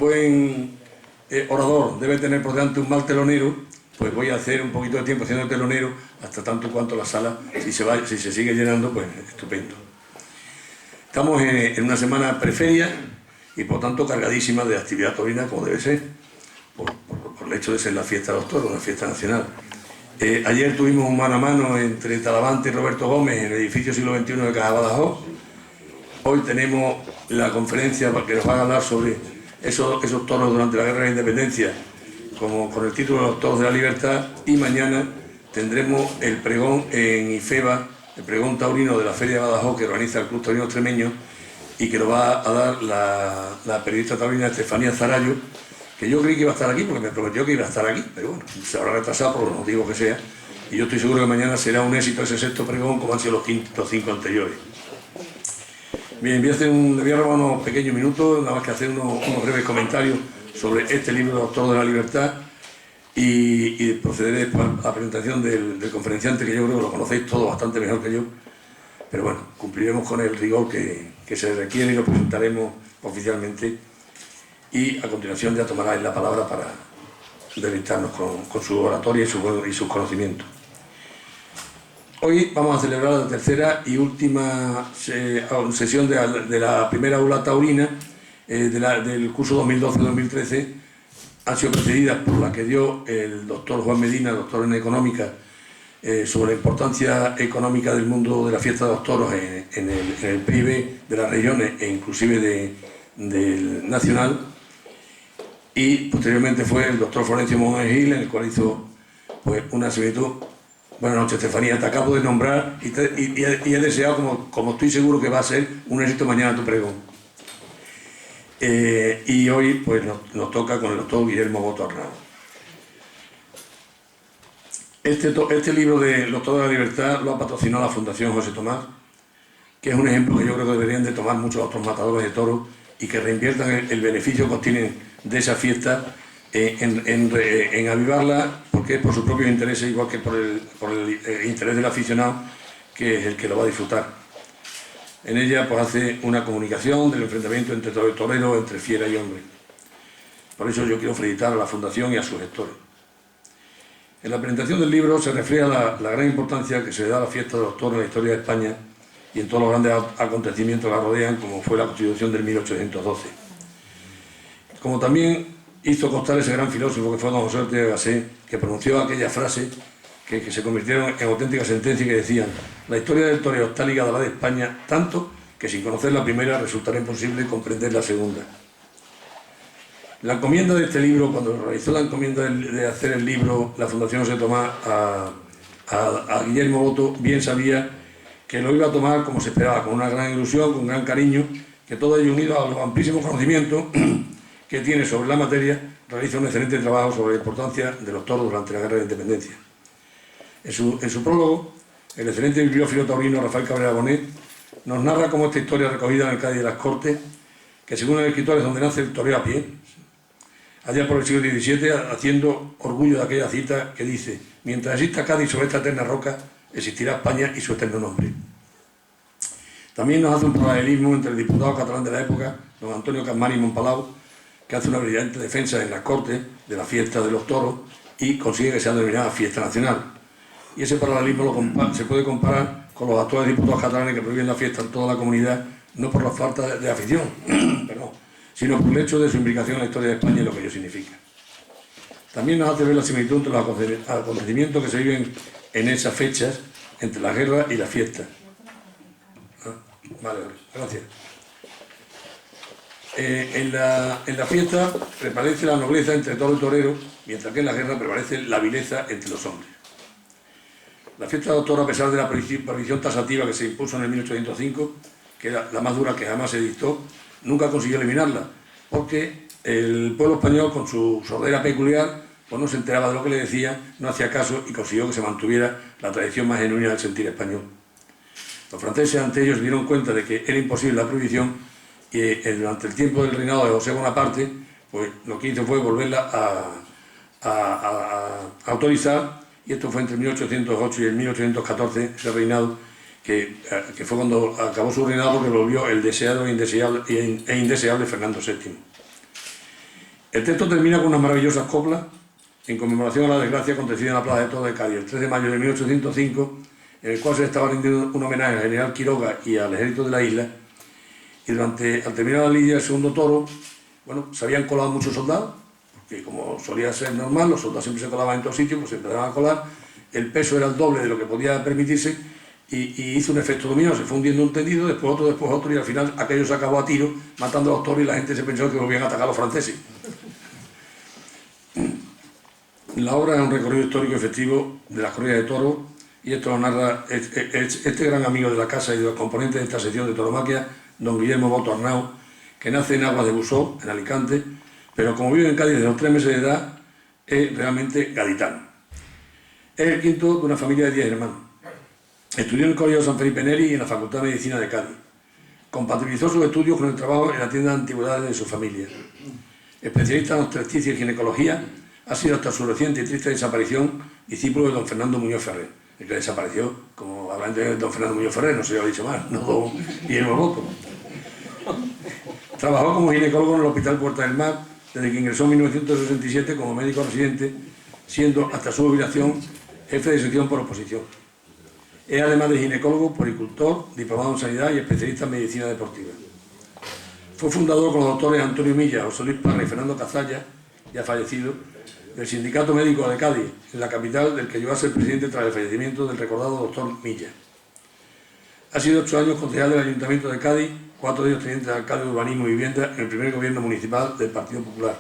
buen orador debe tener por delante un mal telonero, pues voy a hacer un poquito de tiempo haciendo el telonero hasta tanto cuanto la sala, si se sigue llenando, pues estupendo. Estamos en una semana preferia y por tanto cargadísima de actividad taurina, como debe ser, por el hecho de ser la fiesta de los toros, una fiesta nacional. Ayer tuvimos un mano a mano entre Talavante y Roberto Gómez en el edificio siglo XXI de Caja Badajoz. Hoy tenemos la conferencia que nos va a hablar sobre esos toros durante la Guerra de la Independencia, como con el título de los toros de la libertad, y mañana tendremos el pregón en IFEBA, el pregón taurino de la Feria de Badajoz que organiza el Club Taurino Extremeño y que lo va a dar la periodista taurina Estefanía Zarallo, que yo creí que iba a estar aquí porque me prometió que iba a estar aquí, pero bueno, se habrá retrasado por los motivos que sea, y yo estoy seguro que mañana será un éxito ese sexto pregón como han sido los 5 anteriores. Bien, le voy a robar unos pequeños minutos, nada más que hacer unos breves comentarios sobre este libro, Los toros de la libertad, y procederé a la presentación del conferenciante, que yo creo que lo conocéis todos bastante mejor que yo, pero bueno, cumpliremos con el rigor que se requiere y lo presentaremos oficialmente, y a continuación ya tomará la palabra para deleitarnos con su oratoria y sus conocimientos. Hoy vamos a celebrar la tercera y última sesión de la primera aula taurina del curso 2012-2013. Han sido precedidas por la que dio el doctor Juan Medina, doctor en económica, sobre la importancia económica del mundo de la fiesta de los toros en el PIB de las regiones e inclusive del nacional. Y posteriormente fue el doctor Florencio Monge Gil, en el cual hizo pues una similitud. Buenas noches, Estefanía, te acabo de nombrar y he deseado, como estoy seguro que va a ser, un éxito mañana tu pregón. Y hoy pues nos toca con el doctor Guillermo Boto Arnau. Este libro de Los toros de la libertad lo ha patrocinado la Fundación José Tomás, que es un ejemplo que yo creo que deberían de tomar muchos otros matadores de toros y que reinviertan el beneficio que obtienen de esa fiesta en avivarla, porque es por sus propios intereses, igual que por el interés del aficionado, que es el que lo va a disfrutar. En ella pues hace una comunicación del enfrentamiento entre torero, entre fiera y hombre. Por eso yo quiero felicitar a la Fundación y a sus gestores. En la presentación del libro se refleja la gran importancia que se le da a la fiesta de los toros en la historia de España y en todos los grandes acontecimientos que la rodean, como fue la Constitución del 1812. Como también hizo constar ese gran filósofo que fue don José Ortega y Gasset, que pronunció aquella frase que se convirtieron en auténticas sentencias, que decían: la historia del toreo está ligada a la de España tanto que sin conocer la primera resultará imposible comprender la segunda. La encomienda de este libro, cuando realizó la encomienda de hacer el libro la Fundación José Tomás a Guillermo Boto, bien sabía que lo iba a tomar como se esperaba, con una gran ilusión, con un gran cariño, que todo ello unido a los amplísimos conocimientos que tiene sobre la materia, realiza un excelente trabajo sobre la importancia de los toros durante la Guerra de la Independencia. En su prólogo, el excelente bibliófilo taurino Rafael Cabrera Bonet nos narra cómo esta historia recogida en el Cádiz de las Cortes, que según el escritor es donde nace el toreo a pie, allá por el siglo XVII, haciendo orgullo de aquella cita que dice: mientras exista Cádiz sobre esta eterna roca, existirá España y su eterno nombre. También nos hace un paralelismo entre el diputado catalán de la época, don Antonio Campmany Montpalau, que hace una brillante defensa en las Cortes de la fiesta de los toros y consigue que sea denominada fiesta nacional. Y ese paralelismo se puede comparar con los actuales diputados catalanes que prohíben la fiesta en toda la comunidad, no por la falta de afición, sino por el hecho de su implicación en la historia de España y lo que ello significa. También nos hace ver la similitud entre los acontecimientos que se viven en esas fechas, entre la guerra y la fiesta. Vale, gracias. En la fiesta prevalece la nobleza entre toro y torero, mientras que en la guerra prevalece la vileza entre los hombres. La fiesta de los toros, a pesar de la prohibición taxativa que se impuso en el 1805, que era la más dura que jamás se dictó, nunca consiguió eliminarla, porque el pueblo español, con su sordera peculiar, pues no se enteraba de lo que le decían, no hacía caso y consiguió que se mantuviera la tradición más genuina del sentir español. Los franceses ante ellos dieron cuenta de que era imposible la prohibición y durante el tiempo del reinado de José Bonaparte, pues lo que hizo fue volverla a autorizar, y esto fue entre el 1808 y el 1814, ese reinado, que fue cuando acabó su reinado, porque volvió el deseado e indeseable Fernando VII. El texto termina con unas maravillosas coplas en conmemoración a la desgracia acontecida en la Plaza de Toros de Cádiz el 3 de mayo de 1805, en el cual se le estaba rindiendo un homenaje al general Quiroga y al ejército de la isla. Y al terminar la lidia del segundo toro, bueno, se habían colado muchos soldados, porque como solía ser normal, los soldados siempre se colaban en todos sitios, pues se empezaban a colar, el peso era el doble de lo que podía permitirse, y hizo un efecto dominó, se fue hundiendo un tendido, después otro, y al final aquello se acabó a tiro, matando a los toros, y la gente se pensó que volvían a atacar a los franceses. La obra es un recorrido histórico efectivo de las corridas de toros, y esto lo narra este gran amigo de la casa y de los componentes de esta sección de tauromaquia, don Guillermo Boto Arnau, que nace en Aguas de Busó, en Alicante, pero como vive en Cádiz desde los 3 meses de edad, es realmente gaditano. Es el quinto de una familia de 10 hermanos. Estudió en el Colegio San Felipe Neri y en la Facultad de Medicina de Cádiz. Compatibilizó sus estudios con el trabajo en la tienda de antigüedades de su familia. Especialista en obstetricia y ginecología, ha sido hasta su reciente y triste desaparición discípulo de don Fernando Muñoz Ferrer, el que desapareció, como habrán entendido, don Fernando Muñoz Ferrer, no se lo he dicho más, no don Guillermo Boto. Trabajó como ginecólogo en el Hospital Puerta del Mar desde que ingresó en 1967 como médico residente, siendo hasta su jubilación jefe de sección por oposición. Es además de ginecólogo, puericultor, diplomado en sanidad y especialista en medicina deportiva. Fue fundador con los doctores Antonio Milla, José Luis Parra y Fernando Cazalla, ya fallecido, del Sindicato Médico de Cádiz, en la capital, del que llegó a ser presidente tras el fallecimiento del recordado doctor Milla. Ha sido 8 años concejal del Ayuntamiento de Cádiz, 4 de ellos teniente de alcalde de Urbanismo y Vivienda en el primer gobierno municipal del Partido Popular.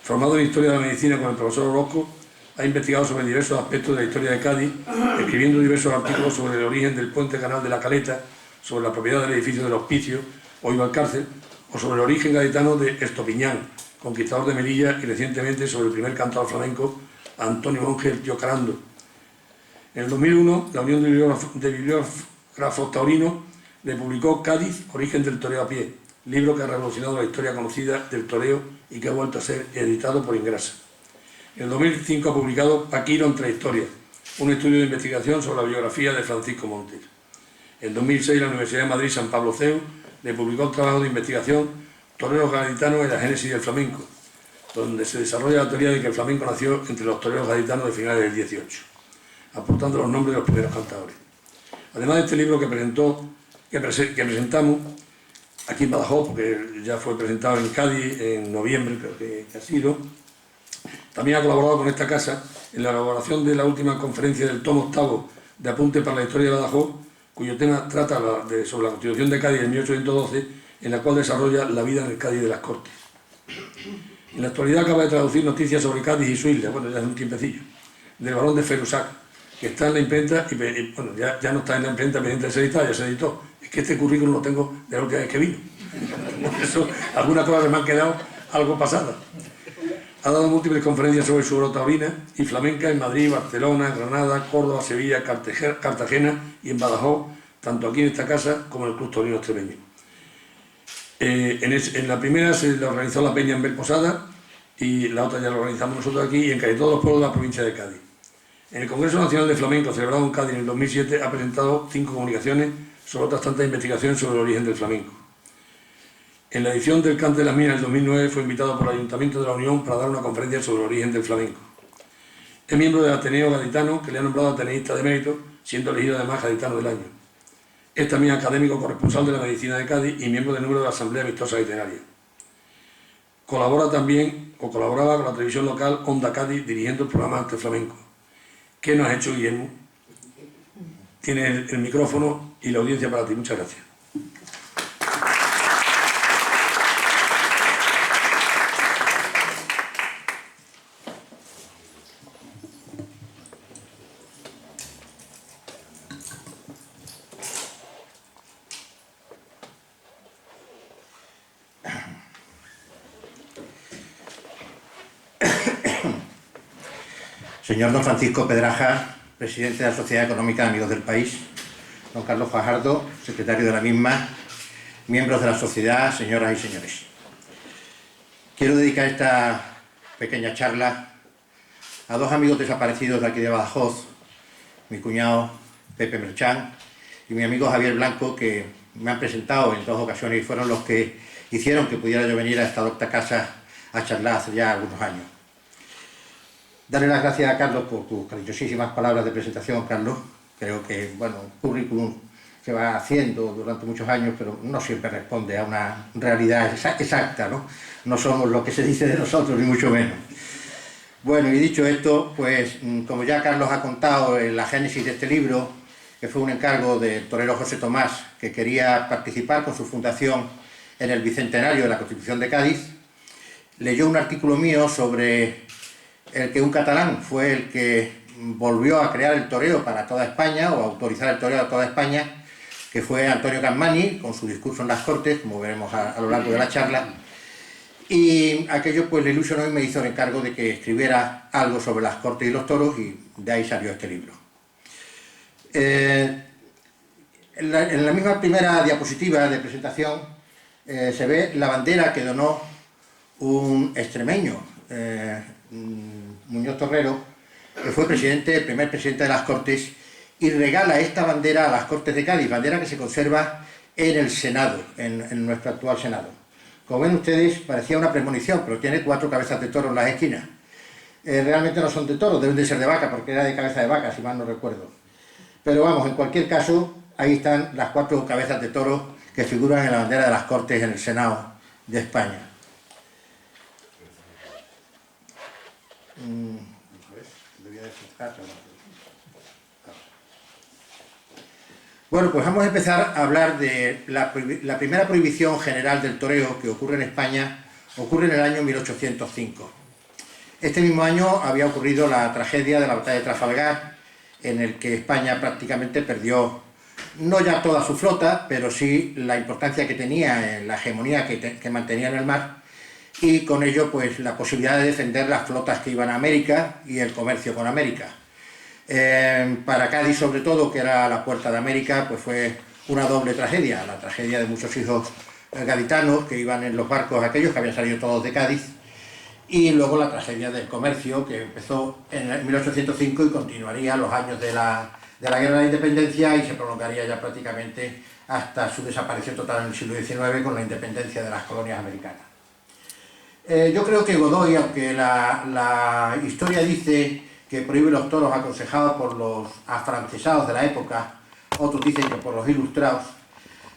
Formado en Historia de la Medicina con el profesor Orozco, ha investigado sobre diversos aspectos de la historia de Cádiz, escribiendo diversos artículos sobre el origen del puente canal de la Caleta, sobre la propiedad del edificio del Hospicio, hoy Valcárcel, o sobre el origen gaditano de Estopiñán, conquistador de Melilla, y recientemente sobre el primer canto al flamenco, Antonio Monge el Tío Carando. En el 2001, la Unión de Bibliógrafos Taurinos le publicó Cádiz, origen del toreo a pie, libro que ha revolucionado la historia conocida del toreo y que ha vuelto a ser editado por Ingrasa. En el 2005 ha publicado Paquiro entre historias, un estudio de investigación sobre la biografía de Francisco Montes. En 2006 la Universidad de Madrid San Pablo CEU le publicó el trabajo de investigación Toreros gaditanos en la génesis del flamenco, donde se desarrolla la teoría de que el flamenco nació entre los toreros gaditanos de finales del 18, aportando los nombres de los primeros cantadores. Además de este libro que presentamos aquí en Badajoz, porque ya fue presentado en Cádiz en noviembre, creo que ha sido, también ha colaborado con esta casa en la elaboración de la última conferencia del tomo octavo de Apuntes para la Historia de Badajoz, cuyo tema trata sobre la Constitución de Cádiz en 1812, en la cual desarrolla la vida en el Cádiz de las Cortes. En la actualidad acaba de traducir noticias sobre Cádiz y su isla, bueno, ya hace un tiempecillo, del Barón de Ferusac, que está en la imprenta, y bueno, ya no está en la imprenta pendiente de ser editada, ya se editó. Es que este currículum lo tengo de la última vez que vino. Por eso, algunas cosas me han quedado algo pasadas. Ha dado múltiples conferencias sobre su obra taurina y flamenca en Madrid, Barcelona, Granada, Córdoba, Sevilla, Cartagena y en Badajoz, tanto aquí en esta casa como en el Club Taurino Extremeño. En la primera se la organizó la Peña en Belposada y la otra ya la organizamos nosotros aquí y en casi todos los pueblos de la provincia de Cádiz. En el Congreso Nacional de Flamenco, celebrado en Cádiz en el 2007, ha presentado 5 comunicaciones sobre otras tantas investigaciones sobre el origen del flamenco. En la edición del Cante de las Minas del 2009 fue invitado por el Ayuntamiento de la Unión para dar una conferencia sobre el origen del flamenco. Es miembro del Ateneo Gaditano, que le ha nombrado ateneísta de mérito, siendo elegido además gaditano del año. Es también académico corresponsal de la Medicina de Cádiz y miembro del número de la Asamblea Amistosa Literaria. Colaboraba con la televisión local Onda Cádiz dirigiendo el programa Arte Flamenco. ¿Qué nos has hecho, Guillermo? Tienes el micrófono y la audiencia para ti. Muchas gracias. Señor don Francisco Pedraja, presidente de la Sociedad Económica de Amigos del País, don Carlos Fajardo, secretario de la misma, miembros de la sociedad, señoras y señores. Quiero dedicar esta pequeña charla a 2 amigos desaparecidos de aquí de Badajoz, mi cuñado Pepe Merchán y mi amigo Javier Blanco, que me han presentado en 2 ocasiones y fueron los que hicieron que pudiera yo venir a esta docta casa a charlar hace ya algunos años. Darle las gracias a Carlos por tus cariñosísimas palabras de presentación, Carlos. Creo que, bueno, un currículum se va haciendo durante muchos años, pero no siempre responde a una realidad exacta, ¿no? No somos lo que se dice de nosotros, ni mucho menos. Bueno, y dicho esto, pues como ya Carlos ha contado en la génesis de este libro, que fue un encargo del torero José Tomás, que quería participar con su fundación en el bicentenario de la Constitución de Cádiz, leyó un artículo mío sobre el que un catalán fue el que volvió a crear el toreo para toda España, o a autorizar el toreo a toda España, que fue Antonio Capmany, con su discurso en las Cortes, como veremos a lo largo de la charla, y aquello pues le ilusionó y me hizo el encargo de que escribiera algo sobre las Cortes y los toros, y de ahí salió este libro. En la misma primera diapositiva de presentación se ve la bandera que donó un extremeño, Muñoz Torrero, que fue primer presidente de las Cortes, y regala esta bandera a las Cortes de Cádiz, bandera que se conserva en el Senado, en nuestro actual Senado. Como ven ustedes, parecía una premonición, pero tiene 4 cabezas de toro en las esquinas. Realmente no son de toro, deben de ser de vaca, porque era de cabeza de vaca, si mal no recuerdo. Pero vamos, en cualquier caso, ahí están las 4 cabezas de toro que figuran en la bandera de las Cortes en el Senado de España. Bueno, pues vamos a empezar a hablar de la primera prohibición general del toreo que ocurre en España, ocurre en el año 1805. Este mismo año había ocurrido la tragedia de la batalla de Trafalgar, en el que España prácticamente perdió, no ya toda su flota, pero sí la importancia que tenía en la hegemonía que mantenía en el mar, y con ello pues la posibilidad de defender las flotas que iban a América y el comercio con América. Para Cádiz, sobre todo, que era la puerta de América, pues fue una doble tragedia, la tragedia de muchos hijos gaditanos que iban en los barcos aquellos que habían salido todos de Cádiz, y luego la tragedia del comercio, que empezó en 1805 y continuaría los años de la Guerra de la Independencia y se prolongaría ya prácticamente hasta su desaparición total en el siglo XIX con la independencia de las colonias americanas. Yo creo que Godoy, aunque la historia dice que prohíbe los toros aconsejados por los afrancesados de la época, otros dicen que por los ilustrados,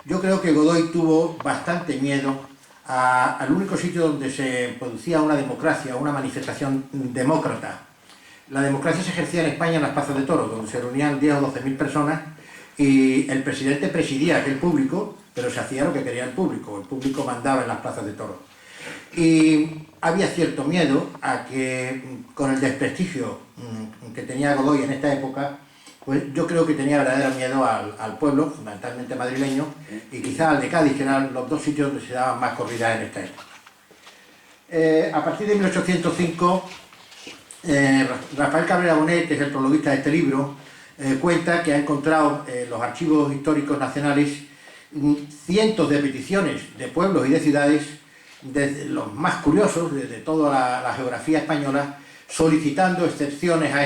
yo creo que Godoy tuvo bastante miedo al único sitio donde se producía una democracia, una manifestación demócrata. La democracia se ejercía en España en las plazas de toros, donde se reunían 10 o 12.000 personas y el presidente presidía aquel público, pero se hacía lo que quería el público mandaba en las plazas de toros. Y había cierto miedo a que, con el desprestigio que tenía Godoy en esta época, pues yo creo que tenía verdadero miedo al pueblo, fundamentalmente madrileño, y quizá al de Cádiz, que eran los 2 sitios donde se daban más corridas en esta época. A partir de 1805, Rafael Cabrera Bonet, que es el prologuista de este libro, cuenta que ha encontrado en los archivos históricos nacionales cientos de peticiones de pueblos y de ciudades, desde los más curiosos, desde toda la geografía española, solicitando excepciones a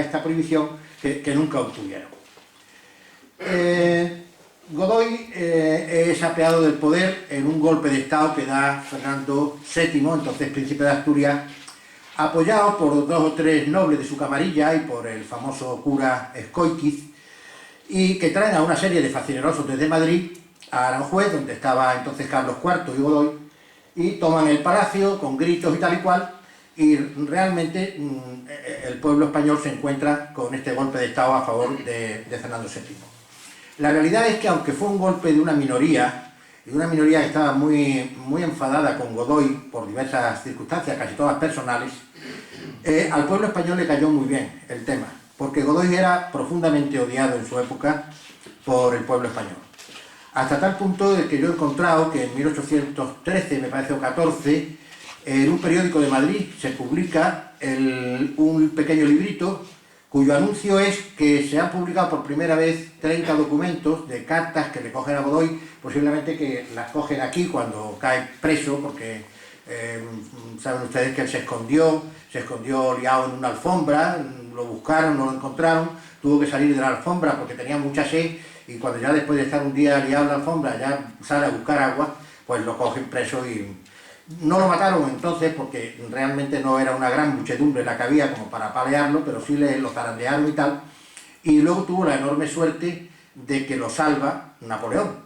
esta prohibición que nunca obtuvieron. Godoy es apeado del poder en un golpe de Estado que da Fernando VII, entonces príncipe de Asturias, apoyado por 2 o 3 nobles de su camarilla y por el famoso cura Escóiquiz, y que traen a una serie de facinerosos desde Madrid a Aranjuez, donde estaba entonces Carlos IV y Godoy, y toman el palacio con gritos y tal y cual, y realmente el pueblo español se encuentra con este golpe de Estado a favor de Fernando VII. La realidad es que, aunque fue un golpe de una minoría, y una minoría que estaba muy enfadada con Godoy por diversas circunstancias, casi todas personales, al pueblo español le cayó muy bien el tema, porque Godoy era profundamente odiado en su época por el pueblo español. Hasta tal punto de que yo he encontrado que en 1813, me parece, o 14, en un periódico de Madrid se publica un pequeño librito cuyo anuncio es que se han publicado por primera vez 30 documentos de cartas que le cogen a Godoy, posiblemente que las cogen aquí cuando cae preso, porque saben ustedes que él se escondió liado en una alfombra, lo buscaron, no lo encontraron, tuvo que salir de la alfombra porque tenía mucha sed, y cuando ya después de estar un día liado en la alfombra ya sale a buscar agua, pues lo cogen preso No lo mataron entonces porque realmente no era una gran muchedumbre la que había como para apalearlo, pero sí lo zarandearon y tal. Y luego tuvo la enorme suerte de que lo salva Napoleón.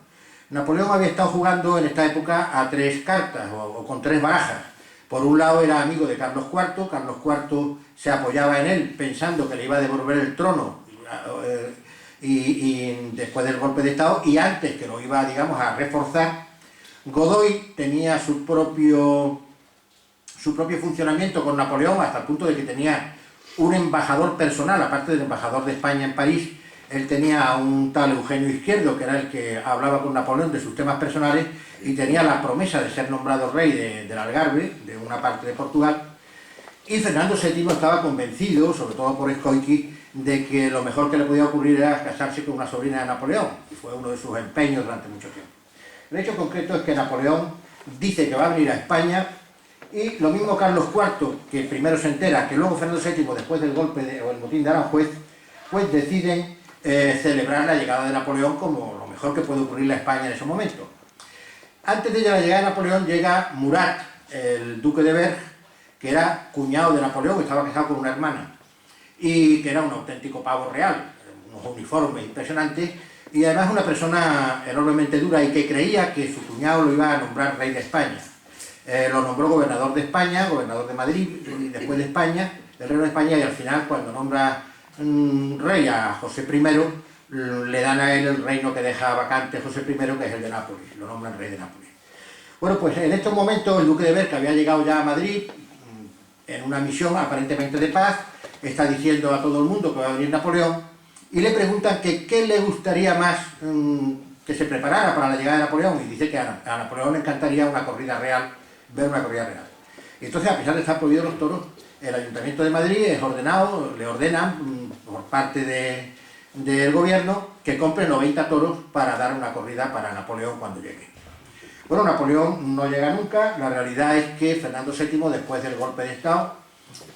Napoleón había estado jugando en esta época a 3 cartas o con 3 barajas. Por un lado era amigo de Carlos IV, Carlos IV se apoyaba en él pensando que le iba a devolver el trono y después del golpe de Estado, y antes que lo iba, digamos, a reforzar. Godoy tenía su propio funcionamiento con Napoleón, hasta el punto de que tenía un embajador personal, aparte del embajador de España en París. Él tenía a un tal Eugenio Izquierdo, que era el que hablaba con Napoleón de sus temas personales, y tenía la promesa de ser nombrado rey del Algarve, de una parte de Portugal. Y Fernando VII estaba convencido, sobre todo por Escóiquiz, de que lo mejor que le podía ocurrir era casarse con una sobrina de Napoleón, y fue uno de sus empeños durante mucho tiempo. El hecho concreto es que Napoleón dice que va a venir a España, y lo mismo Carlos IV, que primero se entera, que luego Fernando VII, después del golpe o el motín de Aranjuez, pues deciden celebrar la llegada de Napoleón como lo mejor que puede ocurrirle a España en ese momento. Antes de la llegada de Napoleón llega Murat, el duque de Berg, que era cuñado de Napoleón, que estaba casado con una hermana, y que era un auténtico pavo real, unos uniformes impresionantes, y además una persona enormemente dura y que creía que su cuñado lo iba a nombrar rey de España. Lo nombró gobernador de España, gobernador de Madrid, y después de España, el reino de España, y al final, cuando nombra rey a José I, le dan a él el reino que deja vacante José I, que es el de Nápoles, lo nombran rey de Nápoles. Bueno, pues en estos momentos el duque de Berg, que había llegado ya a Madrid en una misión aparentemente de paz, está diciendo a todo el mundo que va a venir Napoleón, y le preguntan que qué le gustaría más que se preparara para la llegada de Napoleón, y dice que a Napoleón le encantaría una corrida real, ver una corrida real. Y entonces, a pesar de estar prohibidos los toros, el Ayuntamiento de Madrid le ordenan por parte del gobierno que compre 90 toros para dar una corrida para Napoleón cuando llegue. Bueno, Napoleón no llega nunca. La realidad es que Fernando VII, después del golpe de Estado,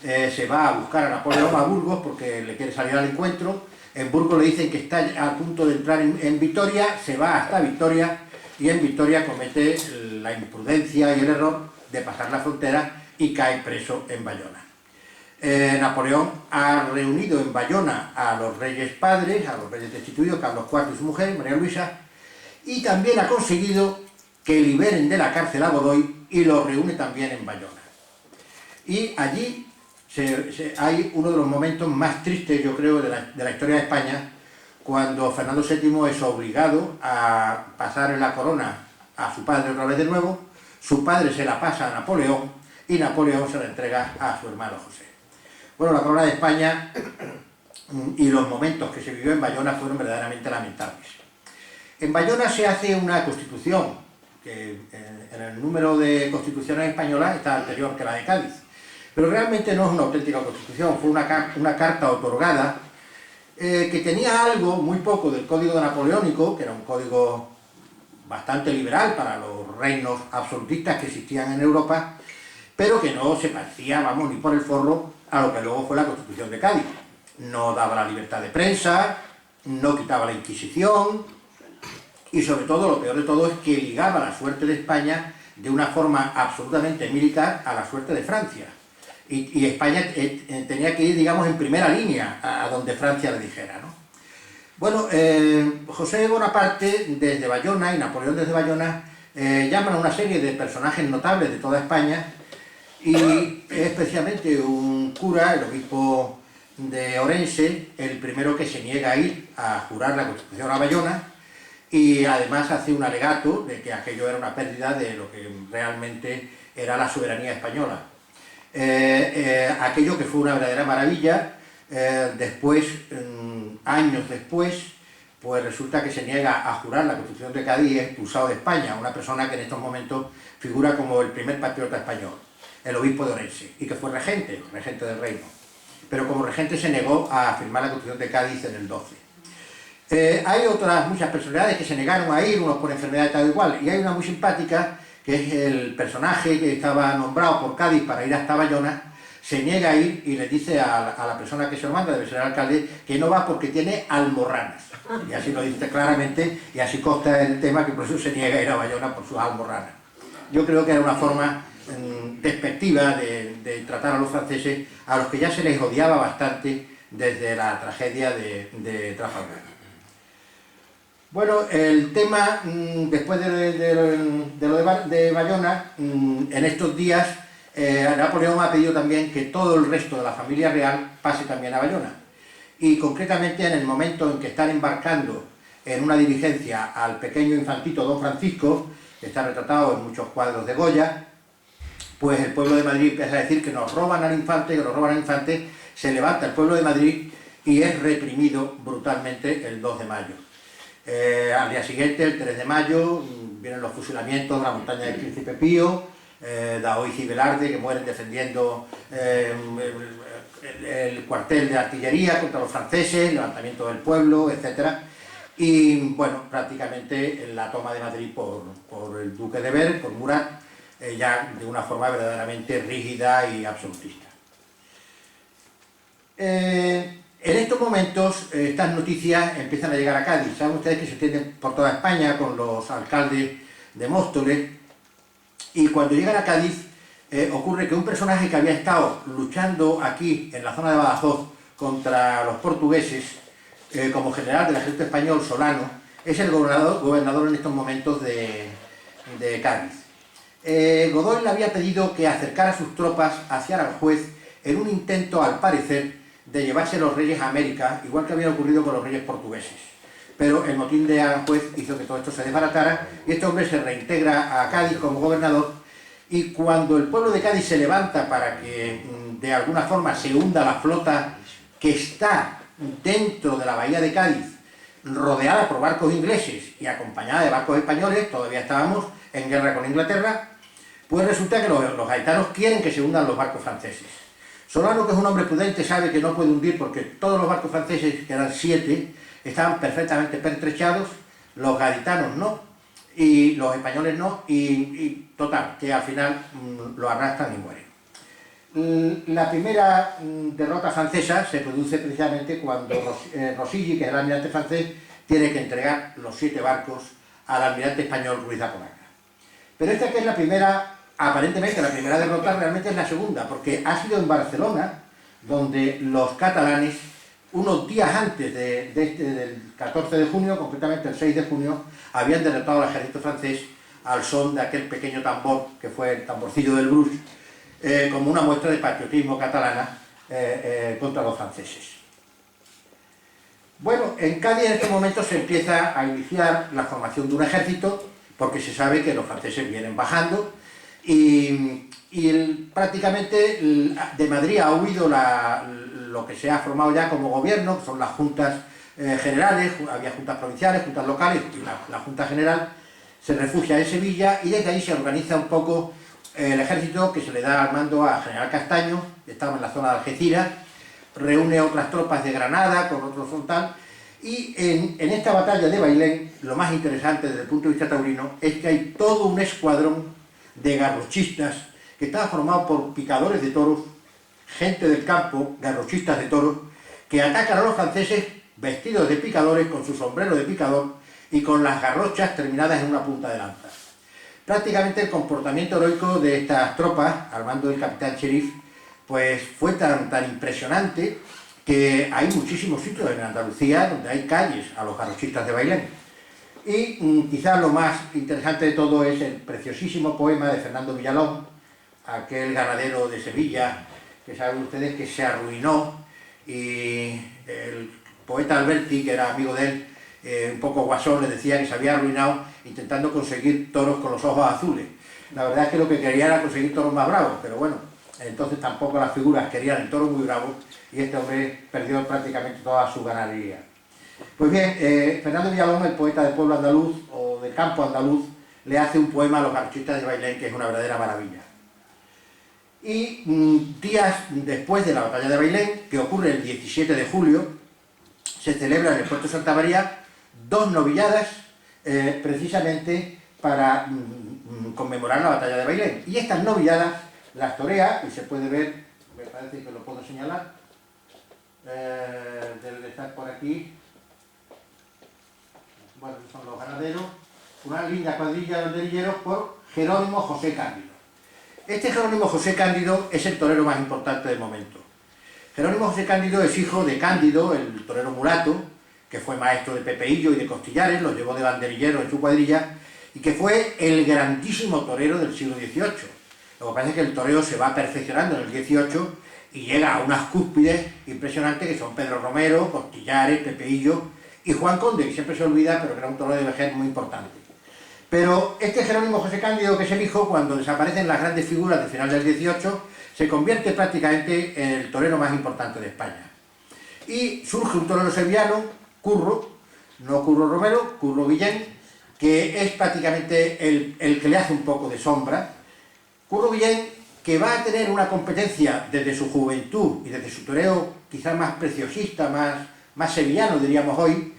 se va a buscar a Napoleón a Burgos porque le quiere salir al encuentro. En Burgos le dicen que está a punto de entrar en Vitoria, se va hasta Vitoria, y en Vitoria comete la imprudencia y el error de pasar la frontera y cae preso en Bayona. Napoleón ha reunido en Bayona a los reyes padres, a los reyes destituidos, Carlos IV y su mujer, María Luisa, y también ha conseguido que liberen de la cárcel a Godoy, y lo reúne también en Bayona. Y allí hay uno de los momentos más tristes, yo creo, de la historia de España, cuando Fernando VII es obligado a pasar la corona a su padre otra vez de nuevo. Su padre se la pasa a Napoleón, y Napoleón se la entrega a su hermano José. Bueno, la corona de España y los momentos que se vivió en Bayona fueron verdaderamente lamentables. En Bayona se hace una constitución, que en el número de constituciones españolas está anterior que la de Cádiz. Pero realmente no es una auténtica constitución, fue una carta otorgada que tenía algo, muy poco, del código napoleónico, que era un código bastante liberal para los reinos absolutistas que existían en Europa, pero que no se parecía, vamos, ni por el forro a lo que luego fue la Constitución de Cádiz. No daba la libertad de prensa, no quitaba la Inquisición, y sobre todo, lo peor de todo, es que ligaba la suerte de España de una forma absolutamente militar a la suerte de Francia. Y España tenía que ir, digamos, en primera línea a donde Francia le dijera, ¿no? Bueno, José Bonaparte desde Bayona y Napoleón desde Bayona llaman a una serie de personajes notables de toda España, y especialmente un cura, el obispo de Orense, el primero que se niega a ir a jurar la Constitución a Bayona, y además hace un alegato de que aquello era una pérdida de lo que realmente era la soberanía española. Aquello que fue una verdadera maravilla, después, años después, pues resulta que se niega a jurar la Constitución de Cádiz y es expulsado de España, una persona que en estos momentos figura como el primer patriota español, el obispo de Orense, y que fue regente del reino. Pero como regente se negó a firmar la Constitución de Cádiz en el 12. Hay otras muchas personalidades que se negaron a ir, unos por enfermedad y tal igual, y hay una muy simpática, que es el personaje que estaba nombrado por Cádiz para ir hasta Bayona. Se niega a ir y le dice a la persona que se lo manda, debe ser el alcalde, que no va porque tiene almorranas. Y así lo dice claramente, y así consta el tema, que por eso se niega a ir a Bayona por sus almorranas. Yo creo que era una forma despectiva de tratar a los franceses, a los que ya se les odiaba bastante desde la tragedia de Trafalgar. Bueno, el tema, después de lo de Bayona, en estos días Napoleón ha pedido también que todo el resto de la familia real pase también a Bayona. Y concretamente en el momento en que están embarcando en una diligencia al pequeño infantito Don Francisco, que está retratado en muchos cuadros de Goya, pues el pueblo de Madrid empieza a decir que nos roban al infante, se levanta el pueblo de Madrid y es reprimido brutalmente el 2 de mayo. Al día siguiente, el 3 de mayo, vienen los fusilamientos de la montaña del Príncipe Pío, Daoiz y Velarde, que mueren defendiendo el cuartel de artillería contra los franceses, el levantamiento del pueblo, etc. Y bueno, prácticamente la toma de Madrid por el duque de Berg, por Murat, ya de una forma verdaderamente rígida y absolutista. En estos momentos, estas noticias empiezan a llegar a Cádiz. Saben ustedes que se extienden por toda España con los alcaldes de Móstoles, y cuando llegan a Cádiz ocurre que un personaje que había estado luchando aquí, en la zona de Badajoz, contra los portugueses, como general del ejército español, Solano, es el gobernador en estos momentos de Cádiz. Godoy le había pedido que acercara sus tropas hacia Aranjuez en un intento, al parecer, de llevarse los reyes a América, igual que había ocurrido con los reyes portugueses. Pero el motín de Aranjuez hizo que todo esto se desbaratara y este hombre se reintegra a Cádiz como gobernador, y cuando el pueblo de Cádiz se levanta para que de alguna forma se hunda la flota que está dentro de la bahía de Cádiz, rodeada por barcos ingleses y acompañada de barcos españoles, todavía estábamos en guerra con Inglaterra, pues resulta que los gaitanos quieren que se hundan los barcos franceses. Solano, que es un hombre prudente, sabe que no puede hundir porque todos los barcos franceses, que eran 7, estaban perfectamente pertrechados, los gaditanos no, y los españoles no, y total, que al final lo arrastran y mueren. La primera derrota francesa se produce precisamente cuando Rosilly, que es el almirante francés, tiene que entregar los 7 barcos al almirante español Ruiz de Apodaca. Pero esta, que es la primera, aparentemente la primera derrota, realmente es la segunda, porque ha sido en Barcelona donde los catalanes, unos días antes del 14 de junio, concretamente el 6 de junio, habían derrotado al ejército francés al son de aquel pequeño tambor, que fue el tamborcillo del Bruch, como una muestra de patriotismo catalana contra los franceses. Bueno, en Cádiz en este momento se empieza a iniciar la formación de un ejército, porque se sabe que los franceses vienen bajando, y prácticamente de Madrid ha huido lo que se ha formado ya como gobierno, que son las juntas generales, había juntas provinciales, juntas locales, y la Junta General se refugia en Sevilla, y desde ahí se organiza un poco el ejército, que se le da al mando a General Castaño, que estaba en la zona de Algeciras, reúne otras tropas de Granada con otro frontal, y en esta batalla de Bailén, lo más interesante desde el punto de vista taurino es que hay todo un escuadrón de garrochistas que estaba formado por picadores de toros, gente del campo, garrochistas de toros, que atacan a los franceses vestidos de picadores, con su sombrero de picador y con las garrochas terminadas en una punta de lanza. Prácticamente el comportamiento heroico de estas tropas, al mando del capitán Cherif, pues fue tan impresionante que hay muchísimos sitios en Andalucía donde hay calles a los garrochistas de Bailén. Y quizás lo más interesante de todo es el preciosísimo poema de Fernando Villalón, aquel ganadero de Sevilla, que saben ustedes que se arruinó, y el poeta Alberti, que era amigo de él, un poco guasón, le decía que se había arruinado intentando conseguir toros con los ojos azules. La verdad es que lo que quería era conseguir toros más bravos, pero bueno, entonces tampoco las figuras querían el toro muy bravo, y este hombre perdió prácticamente toda su ganadería. Pues bien, Fernando Villalón, el poeta del pueblo andaluz o del campo andaluz, le hace un poema a los garrochistas de Bailén que es una verdadera maravilla. Y días después de la batalla de Bailén, que ocurre el 17 de julio, se celebra en el puerto de Santa María 2 novilladas precisamente para conmemorar la batalla de Bailén. Y estas novilladas las torea, y se puede ver, me parece que lo puedo señalar, debe estar por aquí. Bueno, son los ganaderos, una linda cuadrilla de banderilleros por Jerónimo José Cándido. Este Jerónimo José Cándido es el torero más importante del momento. Jerónimo José Cándido es hijo de Cándido, el torero mulato, que fue maestro de Pepeillo y de Costillares, lo llevó de banderillero en su cuadrilla, y que fue el grandísimo torero del siglo XVIII. Lo que pasa es que el toreo se va perfeccionando en el XVIII y llega a unas cúspides impresionantes que son Pedro Romero, Costillares, Pepeillo y Juan Conde, que siempre se olvida, pero que era un torero de vejez muy importante. Pero este Jerónimo José Cándido, que es el hijo, cuando desaparecen las grandes figuras del final del XVIII, se convierte prácticamente en el torero más importante de España. Y surge un torero sevillano, Curro, no Curro Romero, Curro Guillén, que es prácticamente el que le hace un poco de sombra. Curro Guillén, que va a tener una competencia desde su juventud y desde su toreo quizás más preciosista, más sevillano, diríamos hoy,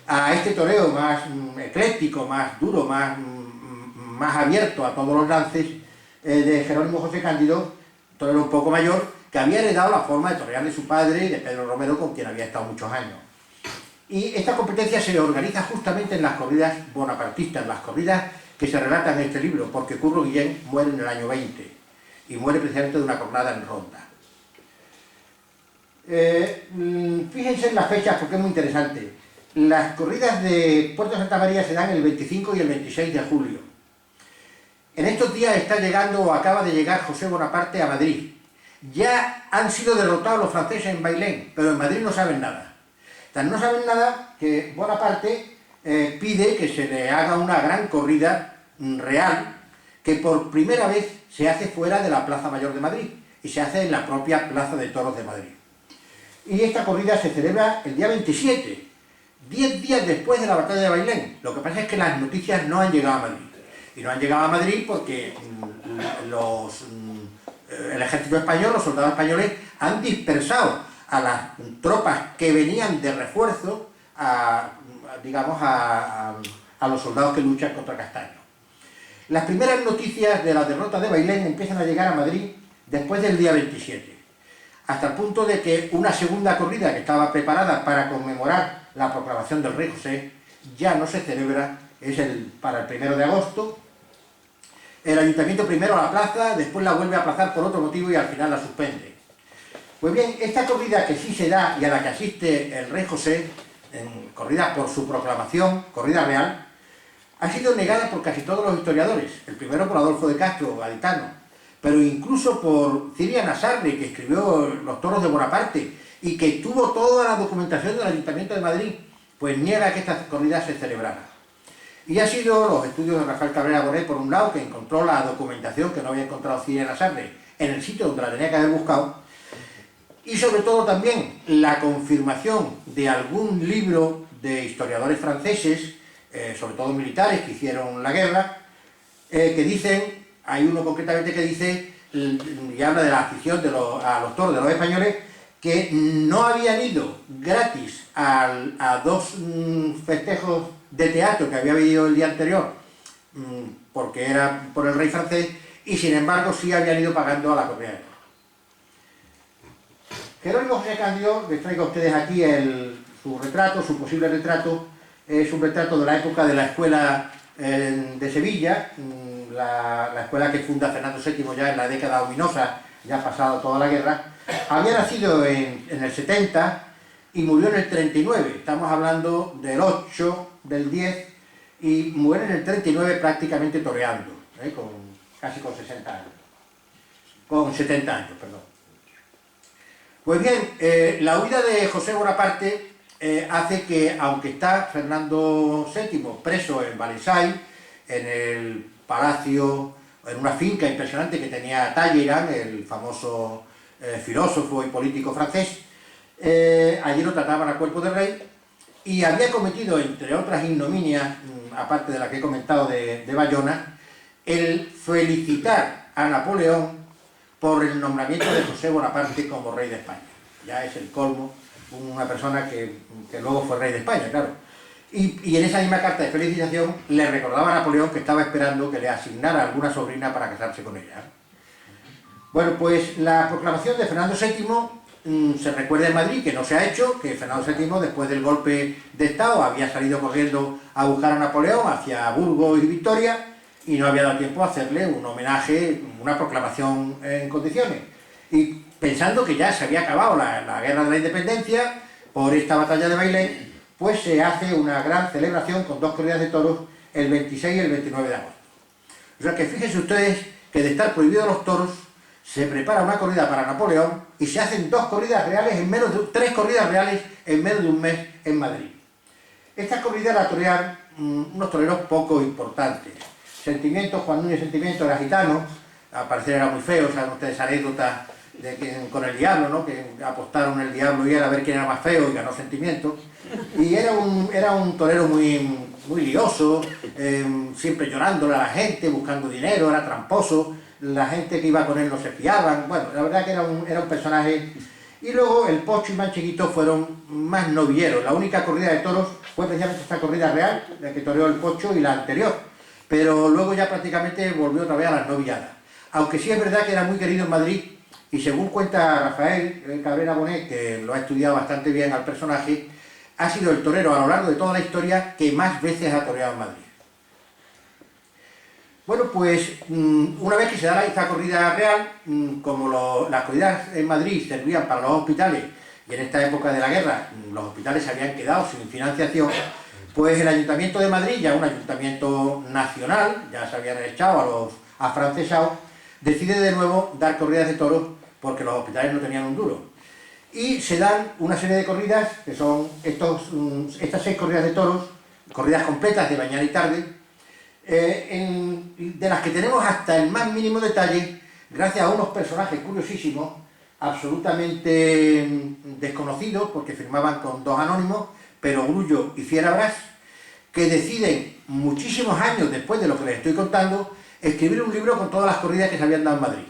a este toreo más ecléctico, más duro, más abierto a todos los lances de Jerónimo José Cándido, torero un poco mayor, que había heredado la forma de torear de su padre y de Pedro Romero, con quien había estado muchos años. Y esta competencia se organiza justamente en las corridas bonapartistas, las corridas que se relatan en este libro, porque Curro Guillén muere en el año 20 y muere precisamente de una cornada en Ronda. Fíjense en las fechas porque es muy interesante. Las corridas de Puerto de Santa María se dan el 25 y el 26 de julio. En estos días está llegando o acaba de llegar José Bonaparte a Madrid. Ya han sido derrotados los franceses en Bailén, pero en Madrid no saben nada. Tan no saben nada que Bonaparte pide que se le haga una gran corrida real que por primera vez se hace fuera de la Plaza Mayor de Madrid y se hace en la propia Plaza de Toros de Madrid. Y esta corrida se celebra el día 27, 10 días después de la batalla de Bailén. Lo que pasa es que las noticias no han llegado a Madrid. Y no han llegado a Madrid porque el ejército español, los soldados españoles, han dispersado a las tropas que venían de refuerzo a los soldados que luchan contra Castaño. Las primeras noticias de la derrota de Bailén empiezan a llegar a Madrid después del día 27, hasta el punto de que una segunda corrida que estaba preparada para conmemorar la proclamación del rey José ya no se celebra, es para el 1 de agosto. El ayuntamiento primero la aplaza, después la vuelve a aplazar por otro motivo y al final la suspende. Pues bien, esta corrida que sí se da y a la que asiste el rey José, corrida por su proclamación, corrida real, ha sido negada por casi todos los historiadores. El primero por Adolfo de Castro, gaditano, pero incluso por Ciria Nasarri, que escribió Los toros de Bonaparte y que tuvo toda la documentación del Ayuntamiento de Madrid, pues niega que esta corrida se celebrara. Y ha sido los estudios de Rafael Cabrera Bonet, por un lado, que encontró la documentación que no había encontrado Ciria Nasarri en el sitio donde la tenía que haber buscado, y sobre todo también la confirmación de algún libro de historiadores franceses, sobre todo militares que hicieron la guerra, que dicen, hay uno concretamente que dice, y habla de la afición a los toros de los españoles, que no habían ido gratis a dos festejos de teatro que había habido el día anterior, porque era por el rey francés, y sin embargo sí habían ido pagando a la corrida de toros. Jerónimo José Cándido, les traigo a ustedes aquí su retrato, su posible retrato. Es un retrato de la época de la escuela de Sevilla, la escuela que funda Fernando VII ya en la década ominosa, ya pasado toda la guerra. Había nacido en el 70 y murió en el 39, estamos hablando del 8, del 10, y muere en el 39 prácticamente toreando, casi con 60 años. Con 70 años, perdón. Pues bien, la huida de José Bonaparte hace que, aunque está Fernando VII preso en Valensay, en el palacio, en una finca impresionante que tenía Talleyrand, el famoso filósofo y político francés, allí lo trataban a cuerpo de rey, y había cometido, entre otras ignominias, aparte de la que he comentado de Bayona, el felicitar a Napoleón por el nombramiento de José Bonaparte como rey de España. Ya es el colmo, una persona que luego fue rey de España, claro. Y en esa misma carta de felicitación le recordaba a Napoleón que estaba esperando que le asignara alguna sobrina para casarse con ella. Bueno, pues la proclamación de Fernando VII se recuerda en Madrid, que no se ha hecho, que Fernando VII, después del golpe de Estado, había salido corriendo a buscar a Napoleón hacia Burgos y Vitoria, y no había dado tiempo a hacerle un homenaje, una proclamación en condiciones. Y pensando que ya se había acabado la guerra de la independencia por esta batalla de Bailén, pues se hace una gran celebración con 2 corridas de toros el 26 y el 29 de agosto. O sea que fíjense ustedes que de estar prohibidos los toros, se prepara una corrida para Napoleón y se hacen 2 corridas reales en menos de 3 corridas reales en menos de un mes en Madrid. Estas corridas la torean unos toreros poco importantes. Sentimiento, Juan Núñez Sentimiento era gitano, al parecer era muy feo, saben ustedes anécdotas de que, con el diablo, ¿no? Que apostaron el diablo y él a ver quién era más feo y ganó Sentimiento. Y era un torero muy lioso, siempre llorándole a la gente, buscando dinero, era tramposo, la gente que iba con él no se fiaban. Bueno, la verdad que era un personaje. Y luego el Pocho y Mancheguito fueron más novilleros. La única corrida de toros fue precisamente esta corrida real, la que toreó el Pocho y la anterior. Pero luego ya prácticamente volvió otra vez a las novilladas. Aunque sí es verdad que era muy querido en Madrid, y según cuenta Rafael Cabrera Bonet, que lo ha estudiado bastante bien al personaje, ha sido el torero a lo largo de toda la historia que más veces ha toreado en Madrid. Bueno, pues una vez que se da esta corrida real, como las corridas en Madrid servían para los hospitales, y en esta época de la guerra los hospitales se habían quedado sin financiación, pues el Ayuntamiento de Madrid, ya un ayuntamiento nacional, ya se habían echado a los afrancesados, decide de nuevo dar corridas de toros porque los hospitales no tenían un duro. Y se dan una serie de corridas, que son estas 6 corridas de toros, corridas completas de mañana y tarde, de las que tenemos hasta el más mínimo detalle, gracias a unos personajes curiosísimos, absolutamente desconocidos, porque firmaban con 2 anónimos, Perogrullo y Fierabras, que deciden, muchísimos años después de lo que les estoy contando, escribir un libro con todas las corridas que se habían dado en Madrid.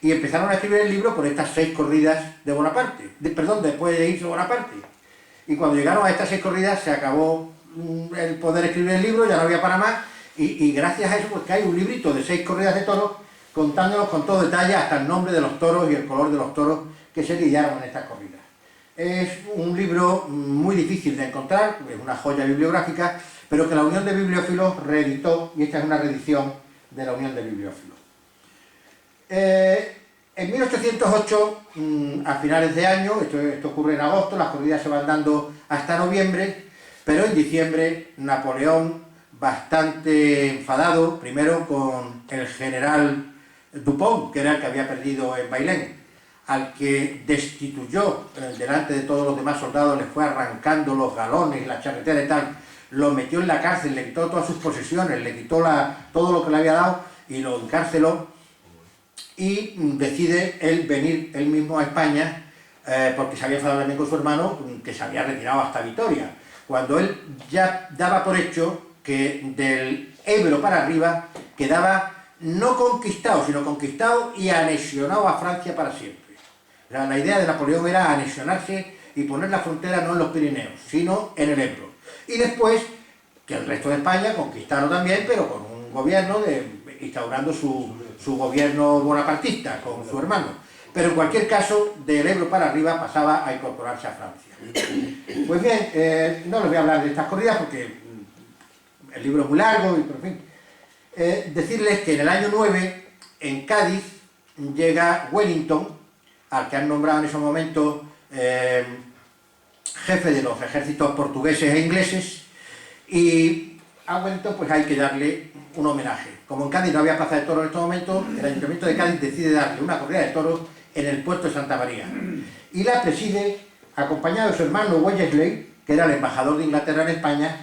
Y empezaron a escribir el libro por estas 6 corridas de Bonaparte, después de irse Bonaparte. Y cuando llegaron a estas 6 corridas se acabó el poder escribir el libro, ya no había para más, y gracias a eso pues que hay un librito de 6 corridas de toros contándonos con todo detalle hasta el nombre de los toros y el color de los toros que se lidiaron en estas corridas. Es un libro muy difícil de encontrar, es una joya bibliográfica, pero que la Unión de Bibliófilos reeditó, y esta es una reedición de la Unión de Bibliófilos. En 1808, a finales de año, esto ocurre en agosto, las corridas se van dando hasta noviembre, pero en diciembre Napoleón, bastante enfadado, primero con el general Dupont, que era el que había perdido en Bailén, al que destituyó delante de todos los demás soldados, le fue arrancando los galones, la charretera y tal, lo metió en la cárcel, le quitó todas sus posesiones, le quitó todo lo que le había dado y lo encarceló, y decide él venir él mismo a España, porque se había enfadado también con su hermano, que se había retirado hasta Vitoria, cuando él ya daba por hecho que del Ebro para arriba quedaba no conquistado, sino conquistado y anexionado a Francia para siempre. O sea, la idea de Napoleón era anexionarse y poner la frontera no en los Pirineos, sino en el Ebro. Y después, que el resto de España conquistarlo también, pero con un gobierno, instaurando su gobierno bonapartista con su hermano. Pero en cualquier caso, del Ebro para arriba pasaba a incorporarse a Francia. Pues bien, no les voy a hablar de estas corridas porque el libro es muy largo, y por fin. Decirles que en el año 9, en Cádiz, llega Wellington, al que han nombrado en ese momento jefe de los ejércitos portugueses e ingleses, y a Wellington pues hay que darle un homenaje. Como en Cádiz no había plaza de toros en este momento, el Ayuntamiento de Cádiz decide darle una corrida de toros en el puerto de Santa María. Y la preside, acompañado de su hermano Wellesley, que era el embajador de Inglaterra en España,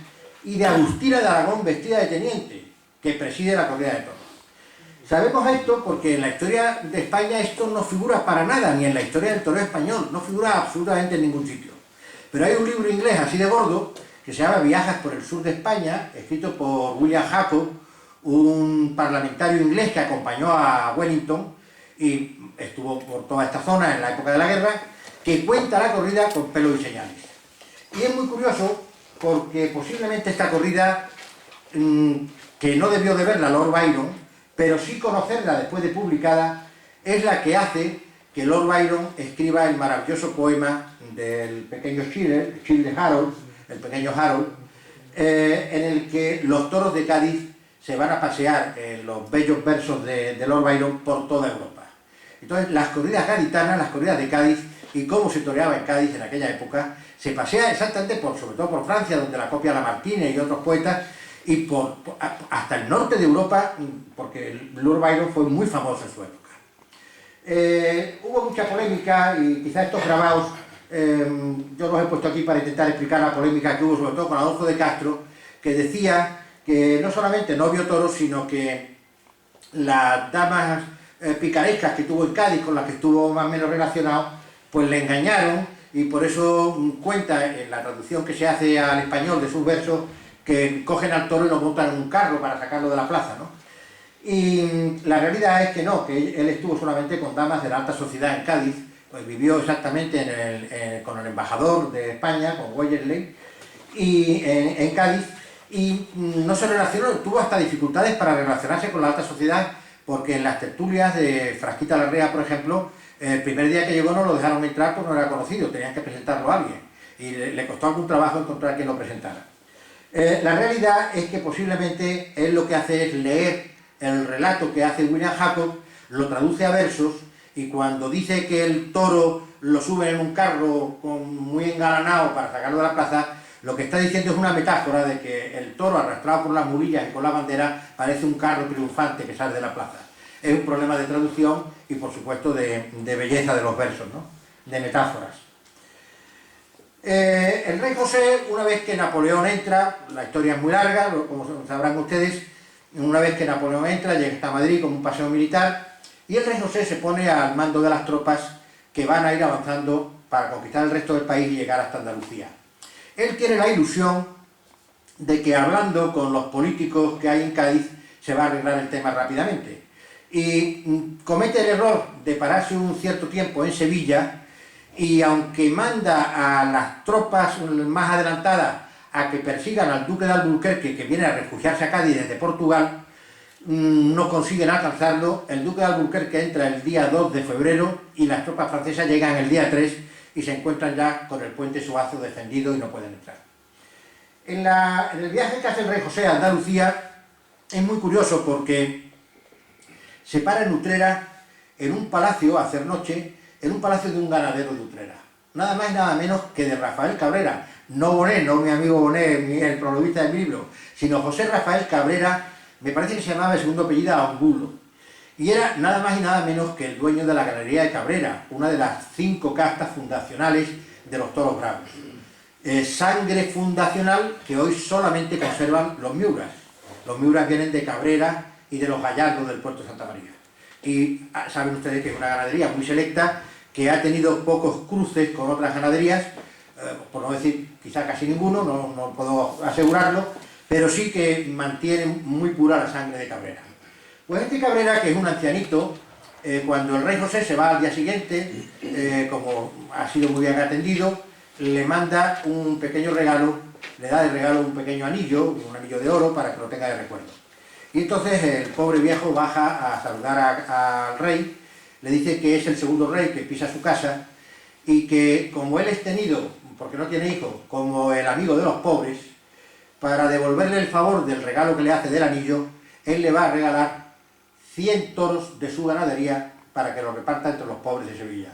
y de Agustina de Aragón, vestida de teniente, que preside la corrida de toros. Sabemos esto porque en la historia de España esto no figura para nada, ni en la historia del toreo español, no figura absolutamente en ningún sitio. Pero hay un libro inglés así de gordo, que se llama Viajes por el sur de España, escrito por William Jacob, un parlamentario inglés que acompañó a Wellington y estuvo por toda esta zona en la época de la guerra, que cuenta la corrida con pelos y señales. Y es muy curioso porque posiblemente esta corrida, que no debió de verla Lord Byron, pero sí conocerla después de publicada, es la que hace que Lord Byron escriba el maravilloso poema del pequeño Childe Harold, el pequeño Harold, en el que los toros de Cádiz se van a pasear los bellos versos de Lord Byron por toda Europa. Entonces, las corridas gaditanas, las corridas de Cádiz, y cómo se toreaba en Cádiz en aquella época, se pasea exactamente sobre todo por Francia, donde la copia Lamartine y otros poetas, y hasta el norte de Europa, porque Lord Byron fue muy famoso en su época. Hubo mucha polémica, y quizás estos grabados, yo los he puesto aquí para intentar explicar la polémica que hubo, sobre todo con Adolfo de Castro, que decía que no solamente no vio toros, sino que las damas picarescas que tuvo en Cádiz, con las que estuvo más o menos relacionado, pues le engañaron, y por eso cuenta en la traducción que se hace al español de sus versos, que cogen al toro y lo montan en un carro para sacarlo de la plaza, ¿no? Y la realidad es que no, que él estuvo solamente con damas de la alta sociedad en Cádiz, pues vivió exactamente con el embajador de España, con Wellesley, y en Cádiz, y no se relacionó, tuvo hasta dificultades para relacionarse con la alta sociedad, porque en las tertulias de Frasquita Larrea, por ejemplo, el primer día que llegó no lo dejaron entrar porque no era conocido, tenían que presentarlo a alguien, y le costó algún trabajo encontrar a quien lo presentara. La realidad es que posiblemente él lo que hace es leer el relato que hace William Jacob, lo traduce a versos, y cuando dice que el toro lo suben en un carro muy engalanado para sacarlo de la plaza, lo que está diciendo es una metáfora de que el toro, arrastrado por las mulillas y con la bandera, parece un carro triunfante que sale de la plaza. Es un problema de traducción y, por supuesto, de belleza de los versos, ¿no? De metáforas. El rey José, una vez que Napoleón entra, la historia es muy larga, como sabrán ustedes, una vez que Napoleón entra, llega hasta Madrid como un paseo militar, y el rey José se pone al mando de las tropas que van a ir avanzando para conquistar el resto del país y llegar hasta Andalucía. Él tiene la ilusión de que hablando con los políticos que hay en Cádiz se va a arreglar el tema rápidamente. Y comete el error de pararse un cierto tiempo en Sevilla, y aunque manda a las tropas más adelantadas a que persigan al duque de Alburquerque, que viene a refugiarse a Cádiz desde Portugal, no consiguen alcanzarlo. El duque de Alburquerque entra el día 2 de febrero y las tropas francesas llegan el día 3 y se encuentran ya con el puente Suazo defendido y no pueden entrar. En el viaje que hace el rey José a Andalucía es muy curioso porque se para en Utrera, en un palacio, a hacer noche, en un palacio de un ganadero de Utrera. Nada más y nada menos que de Rafael Cabrera. No Bonet, no mi amigo Bonet, el prologuista del libro, sino José Rafael Cabrera, me parece que se llamaba el segundo apellido Angulo. Y era nada más y nada menos que el dueño de la ganadería de Cabrera, una de las 5 castas fundacionales de los toros bravos. Sangre fundacional que hoy solamente conservan los Miuras. Los Miuras vienen de Cabrera y de los Gallardos del puerto de Santa María. Y saben ustedes que es una ganadería muy selecta, que ha tenido pocos cruces con otras ganaderías, por no decir quizá casi ninguno, no puedo asegurarlo, pero sí que mantiene muy pura la sangre de Cabrera. Pues este Cabrera, que es un ancianito, cuando el rey José se va al día siguiente, como ha sido muy bien atendido, le manda un pequeño regalo, le da de regalo un pequeño anillo, un anillo de oro, para que lo tenga de recuerdo. Y entonces el pobre viejo baja a saludar al rey, le dice que es el segundo rey que pisa su casa, y que como él es tenido, porque no tiene hijos, como el amigo de los pobres, para devolverle el favor del regalo que le hace del anillo, él le va a regalar 100 toros de su ganadería para que los reparta entre los pobres de Sevilla.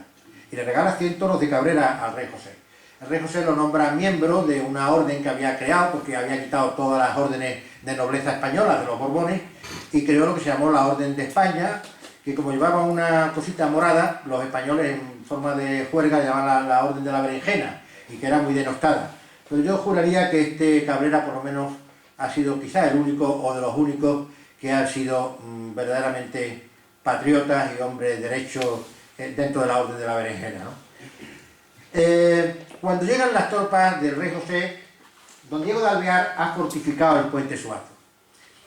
Y le regala 100 toros de Cabrera al rey José. El rey José lo nombra miembro de una orden que había creado, porque había quitado todas las órdenes de nobleza española de los Borbones, y creó lo que se llamó la Orden de España, que como llevaba una cosita morada, los españoles en forma de juerga llamaban la Orden de la Berenjena, y que era muy denostada. Pero yo juraría que este Cabrera por lo menos ha sido quizá el único o de los únicos que han sido verdaderamente patriotas y hombres de derecho dentro de la Orden de la Berenjena, ¿no? Cuando llegan las tropas del rey José, don Diego de Alvear ha fortificado el puente Suazo.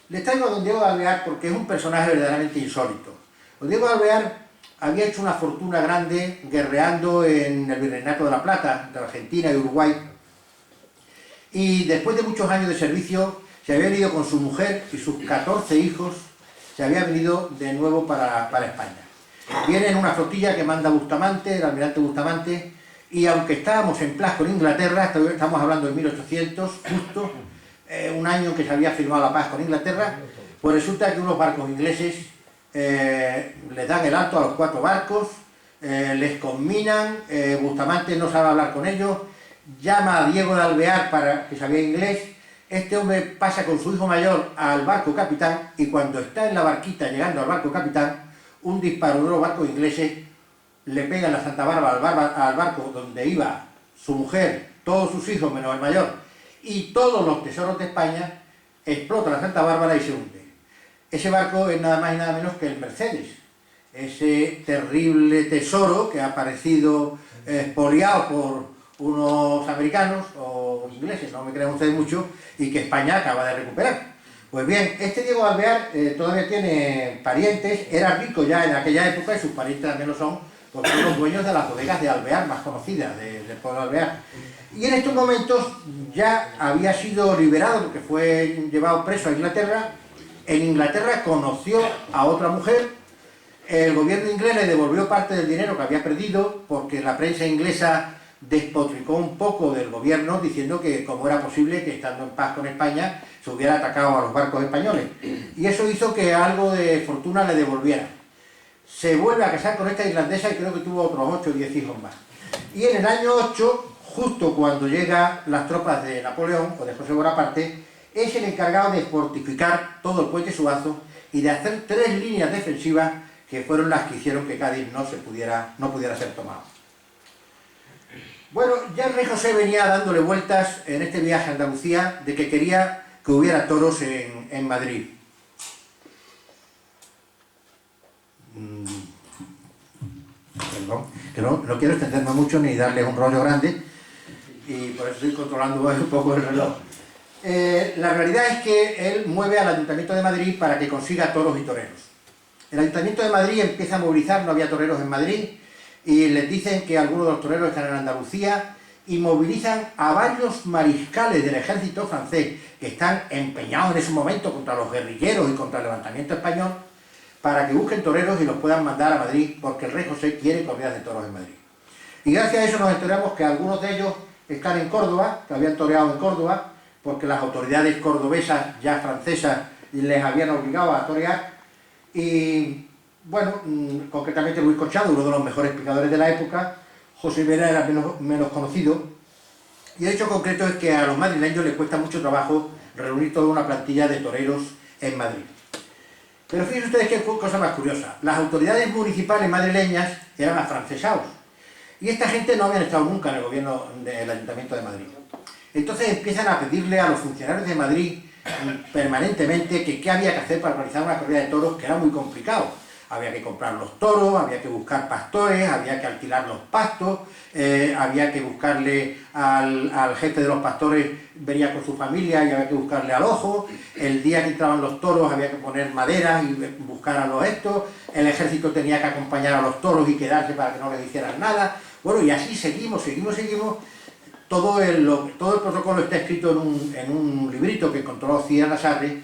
Les traigo a don Diego de Alvear porque es un personaje verdaderamente insólito. Don Diego de Alvear había hecho una fortuna grande guerreando en el Virreinato de la Plata, entre Argentina y Uruguay, y después de muchos años de servicio se había venido con su mujer y sus 14 hijos, se había venido de nuevo para España. Viene en una flotilla que manda Bustamante, el almirante Bustamante, y aunque estábamos en paz con Inglaterra, estamos hablando de 1800, justo, un año en que se había firmado la paz con Inglaterra, Pues resulta que unos barcos ingleses les dan el alto a los 4 barcos, les conminan, Bustamante no sabe hablar con ellos, llama a Diego de Alvear, para que sabía inglés. Este hombre pasa con su hijo mayor al barco capitán, y cuando está en la barquita llegando al barco capitán, un disparo de los barcos ingleses le pega en la Santa Bárbara al barco donde iba su mujer, todos sus hijos menos el mayor, y todos los tesoros de España. Explota la Santa Bárbara y se hunde. Ese barco es nada más y nada menos que el Mercedes, ese terrible tesoro que ha aparecido expoliado por unos americanos o ingleses, no me crean ustedes mucho, y que España acaba de recuperar. Pues bien, este Diego Alvear todavía tiene parientes, era rico ya en aquella época y sus parientes también lo son, porque son los dueños de las bodegas de Alvear, más conocidas del pueblo de Alvear. Y en estos momentos ya había sido liberado porque fue llevado preso a Inglaterra. En Inglaterra conoció a otra mujer, el gobierno inglés le devolvió parte del dinero que había perdido porque la prensa inglesa despotricó un poco del gobierno diciendo que cómo era posible que estando en paz con España se hubiera atacado a los barcos españoles, y eso hizo que algo de fortuna le devolviera. Se vuelve a casar con esta irlandesa y creo que tuvo otros 8 o 10 hijos más. Y en el año 8, justo cuando llegan las tropas de Napoleón o de José Bonaparte, es el encargado de fortificar todo el puente Suazo y de hacer 3 líneas defensivas que fueron las que hicieron que Cádiz no pudiera ser tomado. Bueno, ya el rey José venía dándole vueltas en este viaje a Andalucía de que quería que hubiera toros en Madrid. Perdón, que no quiero extenderme mucho ni darles un rollo grande, y por eso estoy controlando un poco el reloj. La realidad es que él mueve al Ayuntamiento de Madrid para que consiga toros y toreros. El Ayuntamiento de Madrid empieza a movilizar, no había toreros en Madrid, y les dicen que algunos de los toreros están en Andalucía, y movilizan a varios mariscales del ejército francés que están empeñados en ese momento contra los guerrilleros y contra el levantamiento español, para que busquen toreros y los puedan mandar a Madrid, porque el rey José quiere corridas de toros en Madrid. Y gracias a eso nos enteramos que algunos de ellos están en Córdoba, que habían toreado en Córdoba, porque las autoridades cordobesas, ya francesas, les habían obligado a torear. Y bueno, concretamente Luis Corchado, uno de los mejores picadores de la época, José Vera era menos conocido, y el hecho concreto es que a los madrileños les cuesta mucho trabajo reunir toda una plantilla de toreros en Madrid. Pero fíjense ustedes qué cosa más curiosa, las autoridades municipales madrileñas eran afrancesados, y esta gente no habían estado nunca en el gobierno del Ayuntamiento de Madrid. Entonces empiezan a pedirle a los funcionarios de Madrid permanentemente que qué había que hacer para organizar una corrida de toros, que era muy complicado. Había que comprar los toros, había que buscar pastores, había que alquilar los pastos, había que buscarle al jefe de los pastores, venía con su familia y había que buscarle al ojo. El día que entraban los toros había que poner madera y buscar a los estos. El ejército tenía que acompañar a los toros y quedarse para que no les hicieran nada. Bueno, y así seguimos. Todo el protocolo está escrito en un librito que encontró Cía Lasarre,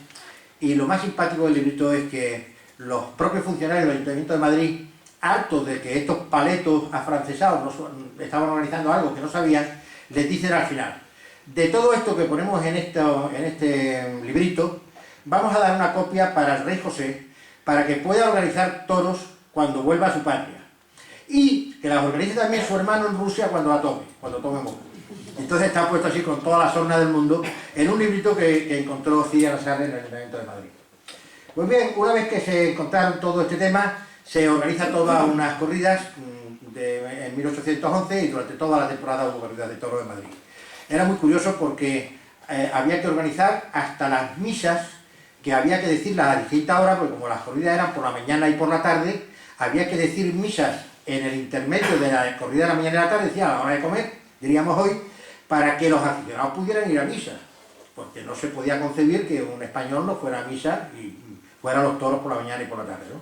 y lo más simpático del librito es que los propios funcionarios del Ayuntamiento de Madrid, hartos de que estos paletos afrancesados estaban organizando algo que no sabían, les dicen al final: de todo esto que ponemos en este librito, vamos a dar una copia para el rey José, para que pueda organizar toros cuando vuelva a su patria, y que las organice también su hermano en Rusia cuando tome Moscú. Entonces está puesto así con toda la sorna del mundo en un librito que encontró Cía Lasarre en el Ayuntamiento de Madrid. Pues bien, una vez que se encontraron todo este tema, se organiza todas unas corridas en 1811, y durante toda la temporada hubo corridas de toros en Madrid. Era muy curioso porque había que organizar hasta las misas, que había que decirlas a distintas horas, porque como las corridas eran por la mañana y por la tarde, había que decir misas en el intermedio de la corrida de la mañana y la tarde, decía a la hora de comer, diríamos hoy, para que los aficionados pudieran ir a misa, porque no se podía concebir que un español no fuera a misa y fueran los toros por la mañana y por la tarde, ¿no?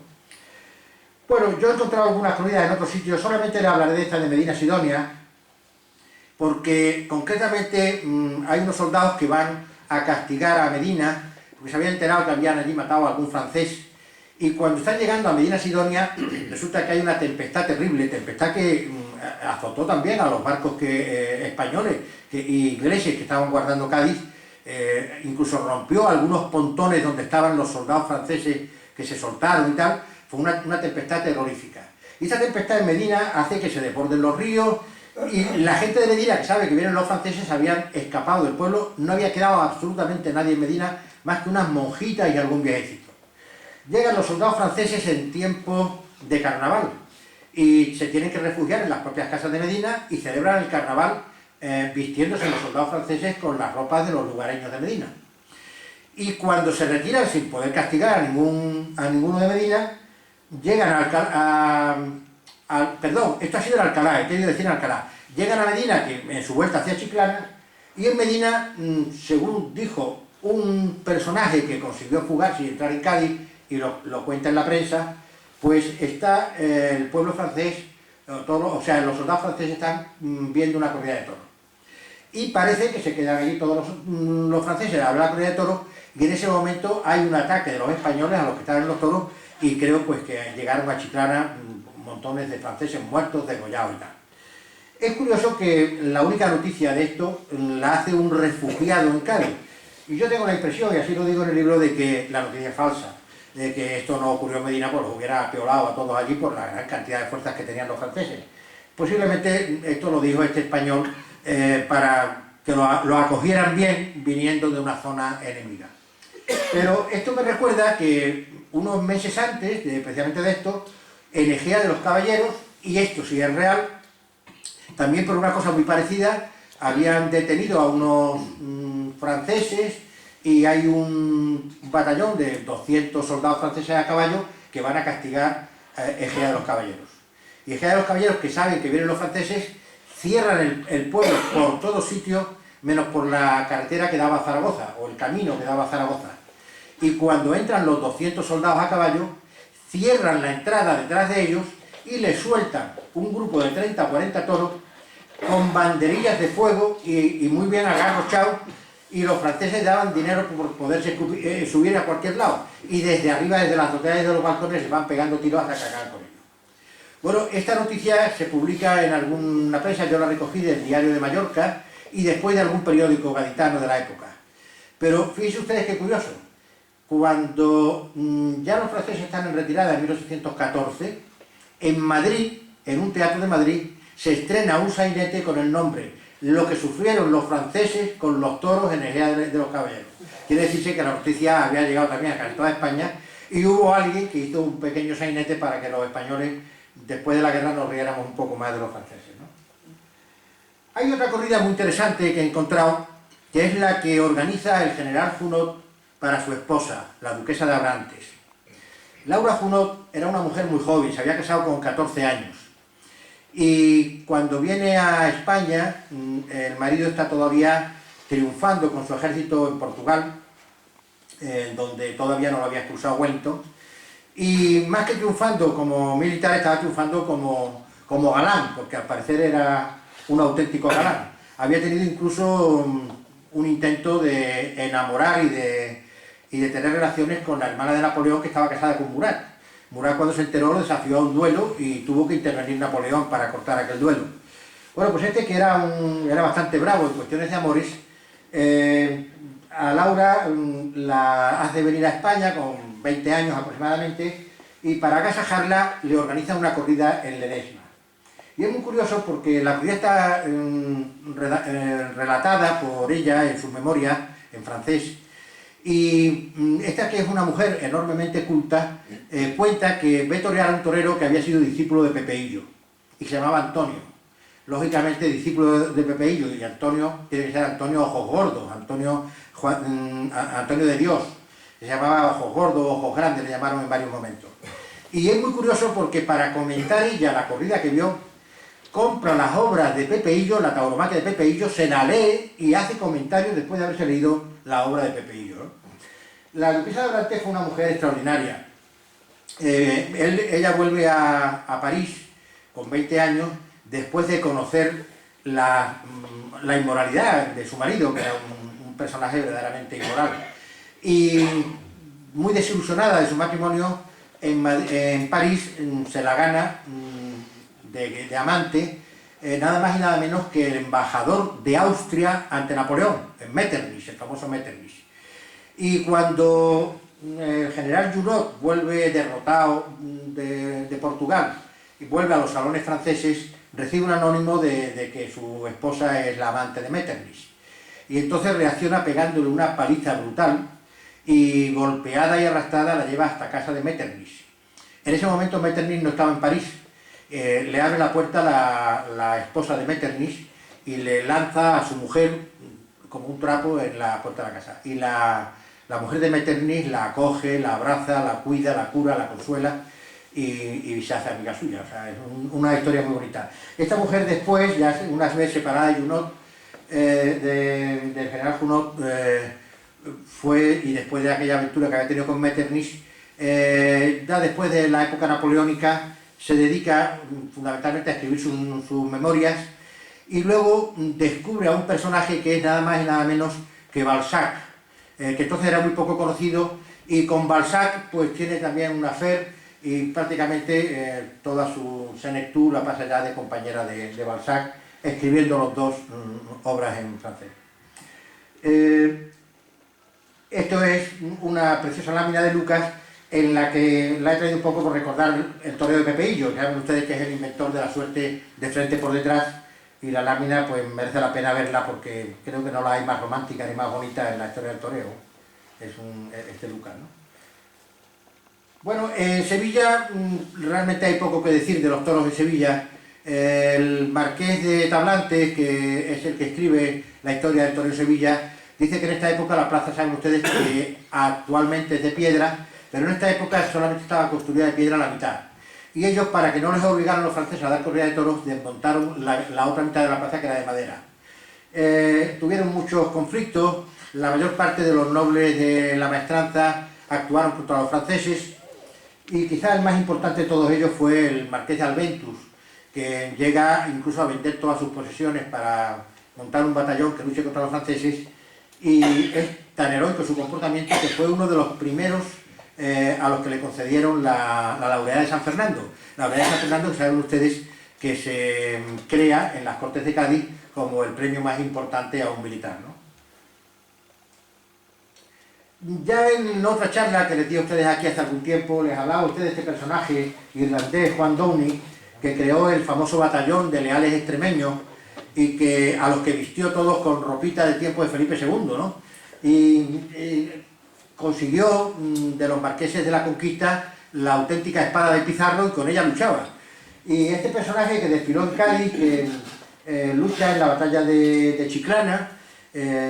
Bueno, yo he encontrado algunas corridas en otros sitios, solamente le hablaré de esta de Medina Sidonia, porque concretamente hay unos soldados que van a castigar a Medina, porque se habían enterado que habían allí matado a algún francés, y cuando están llegando a Medina Sidonia, resulta que hay una tempestad terrible, tempestad que azotó también a los barcos españoles e ingleses que estaban guardando Cádiz. incluso rompió algunos pontones donde estaban los soldados franceses que se soltaron y tal. Fue una tempestad terrorífica. Y esta tempestad en Medina hace que se desborden los ríos, y la gente de Medina, que sabe que vienen los franceses, habían escapado del pueblo. No había quedado absolutamente nadie en Medina, más que unas monjitas y algún viejecito. Llegan los soldados franceses en tiempo de carnaval y se tienen que refugiar en las propias casas de Medina y celebran el carnaval vistiéndose los soldados franceses con las ropas de los lugareños de Medina. Y cuando se retiran sin poder castigar a ninguno de Medina, llegan perdón, esto ha sido en Alcalá, he querido decir en Alcalá. Llegan a Medina, que en su vuelta hacia Chiclana, y en Medina, según dijo un personaje que consiguió fugarse y entrar en Cádiz, y lo cuenta en la prensa, pues está el pueblo francés, o sea, los soldados franceses están viendo una corrida de toros. Y parece que se quedan allí todos los franceses a ver la corrida de toros, y en ese momento hay un ataque de los españoles a los que estaban en los toros, y creo pues que llegaron a Chiclana montones de franceses muertos, degollados y tal. Es curioso que la única noticia de esto la hace un refugiado en Cádiz. Y yo tengo la impresión, y así lo digo en el libro, de que la noticia es falsa, de que esto no ocurrió en Medina, pues los hubiera peolado a todos allí por la gran cantidad de fuerzas que tenían los franceses. Posiblemente esto lo dijo este español para que lo acogieran bien viniendo de una zona enemiga. Pero esto me recuerda que unos meses antes, especialmente de esto, en Ejea de los Caballeros, y esto sí es real, también por una cosa muy parecida, habían detenido a unos franceses, y hay un batallón de 200 soldados franceses a caballo que van a castigar Ejea de los Caballeros. Y Ejea de los Caballeros, que saben que vienen los franceses, cierran el pueblo por todos sitios, menos por la carretera que daba a Zaragoza, o el camino que daba a Zaragoza. Y cuando entran los 200 soldados a caballo, cierran la entrada detrás de ellos y les sueltan un grupo de 30 o 40 toros con banderillas de fuego y muy bien agarrochados, y los franceses daban dinero por poderse subir a cualquier lado, y desde arriba, desde las azoteas de los balcones, se van pegando tiros hasta cagar con ellos. Bueno, esta noticia se publica en alguna prensa, yo la recogí del Diario de Mallorca y después de algún periódico gaditano de la época. Pero fíjense ustedes qué curioso, cuando ya los franceses están en retirada en 1814, en Madrid, en un teatro de Madrid, se estrena un sainete con el nombre Lo que sufrieron los franceses con los toros en Ejea de los Caballeros. Quiere decirse que la noticia había llegado también a casi toda España, y hubo alguien que hizo un pequeño sainete para que los españoles, después de la guerra, nos riéramos un poco más de los franceses, ¿no? Hay otra corrida muy interesante que he encontrado, que es la que organiza el general Junot para su esposa, la duquesa de Abrantes. Laura Junot era una mujer muy joven, se había casado con 14 años. Y cuando viene a España, el marido está todavía triunfando con su ejército en Portugal, donde todavía no lo había expulsado Wellington, y más que triunfando como militar, estaba triunfando como galán, porque al parecer era un auténtico galán. Había tenido incluso un intento de enamorar y de tener relaciones con la hermana de Napoleón, que estaba casada con Murat. Murat, cuando se enteró, lo desafió a un duelo y tuvo que intervenir Napoleón para cortar aquel duelo. Bueno, pues este, que era bastante bravo en cuestiones de amores, a Laura la hace venir a España con 20 años aproximadamente, y para agasajarla le organiza una corrida en Ledesma. Y es muy curioso porque la corrida está relatada por ella en sus memorias, en francés. Y esta, que es una mujer enormemente culta, cuenta que ve torear a un torero que había sido discípulo de Pepeillo y se llamaba Antonio. Lógicamente, discípulo de Pepeillo, y Antonio tiene que ser Antonio Ojos Gordos, Antonio de Dios. Se llamaba Ojos Gordos, Ojos Grandes, le llamaron en varios momentos. Y es muy curioso porque para comentar ella la corrida que vio, compra las obras de Pepeillo, la tauromaquia de Pepeillo, se la lee y hace comentarios después de haberse leído la obra de Pepeillo, ¿no? La duquesa de Abrantes fue una mujer extraordinaria. Ella vuelve a París con 20 años, después de conocer la inmoralidad de su marido, que era un personaje verdaderamente inmoral. Y muy desilusionada de su matrimonio, en París se la gana de amante nada más y nada menos que el embajador de Austria ante Napoleón, en Metternich, el famoso Metternich. Y cuando el general Junot vuelve derrotado de Portugal y vuelve a los salones franceses, recibe un anónimo de que su esposa es la amante de Metternich. Y entonces reacciona pegándole una paliza brutal y golpeada y arrastrada la lleva hasta casa de Metternich. En ese momento Metternich no estaba en París. Le abre la puerta la esposa de Metternich y le lanza a su mujer como un trapo en la puerta de la casa. Y la mujer de Metternich la acoge, la abraza, la cuida, la cura, la consuela y se hace amiga suya. O sea, es una historia muy bonita. Esta mujer después, ya unas veces separada de Junot, del general Junot, fue, y después de aquella aventura que había tenido con Metternich, ya después de la época napoleónica, se dedica fundamentalmente a escribir sus memorias y luego descubre a un personaje que es nada más y nada menos que Balzac, que entonces era muy poco conocido, y con Balzac pues tiene también un affaire y prácticamente toda su senectud la pasa ya de compañera de Balzac, escribiendo los dos obras en francés. Esto es una preciosa lámina de Lucas en la que la he traído un poco por recordar el toreo de Pepeillo, que saben ustedes que es el inventor de la suerte de frente por detrás, y la lámina pues merece la pena verla porque creo que no la hay más romántica ni más bonita en la historia del toreo. Es este Lucas, ¿no? Bueno, en Sevilla realmente hay poco que decir de los toros de Sevilla. El marqués de Tablantes, que es el que escribe la historia del toreo de Sevilla, dice que en esta época la plaza, saben ustedes, que actualmente es de piedra, pero en esta época solamente estaba construida de piedra la mitad. Y ellos, para que no les obligaran los franceses a dar corrida de toros, desmontaron la otra mitad de la plaza, que era de madera. Tuvieron muchos conflictos, la mayor parte de los nobles de la maestranza actuaron contra los franceses, y quizás el más importante de todos ellos fue el marqués de Albentus, que llega incluso a vender todas sus posesiones para montar un batallón que luche contra los franceses, y es tan heroico su comportamiento que fue uno de los primeros a los que le concedieron la laureada de San Fernando. La laureada de San Fernando, que saben ustedes que se crea en las Cortes de Cádiz como el premio más importante a un militar, ¿no? Ya en otra charla que les di a ustedes aquí hace algún tiempo, les hablaba a ustedes de este personaje irlandés, Juan Downey, que creó el famoso batallón de leales extremeños y que a los que vistió todos con ropita del tiempo de Felipe II, ¿no? Y consiguió de los marqueses de la Conquista la auténtica espada de Pizarro y con ella luchaba. Y este personaje que desfiló en Cádiz, que lucha en la batalla de Chiclana,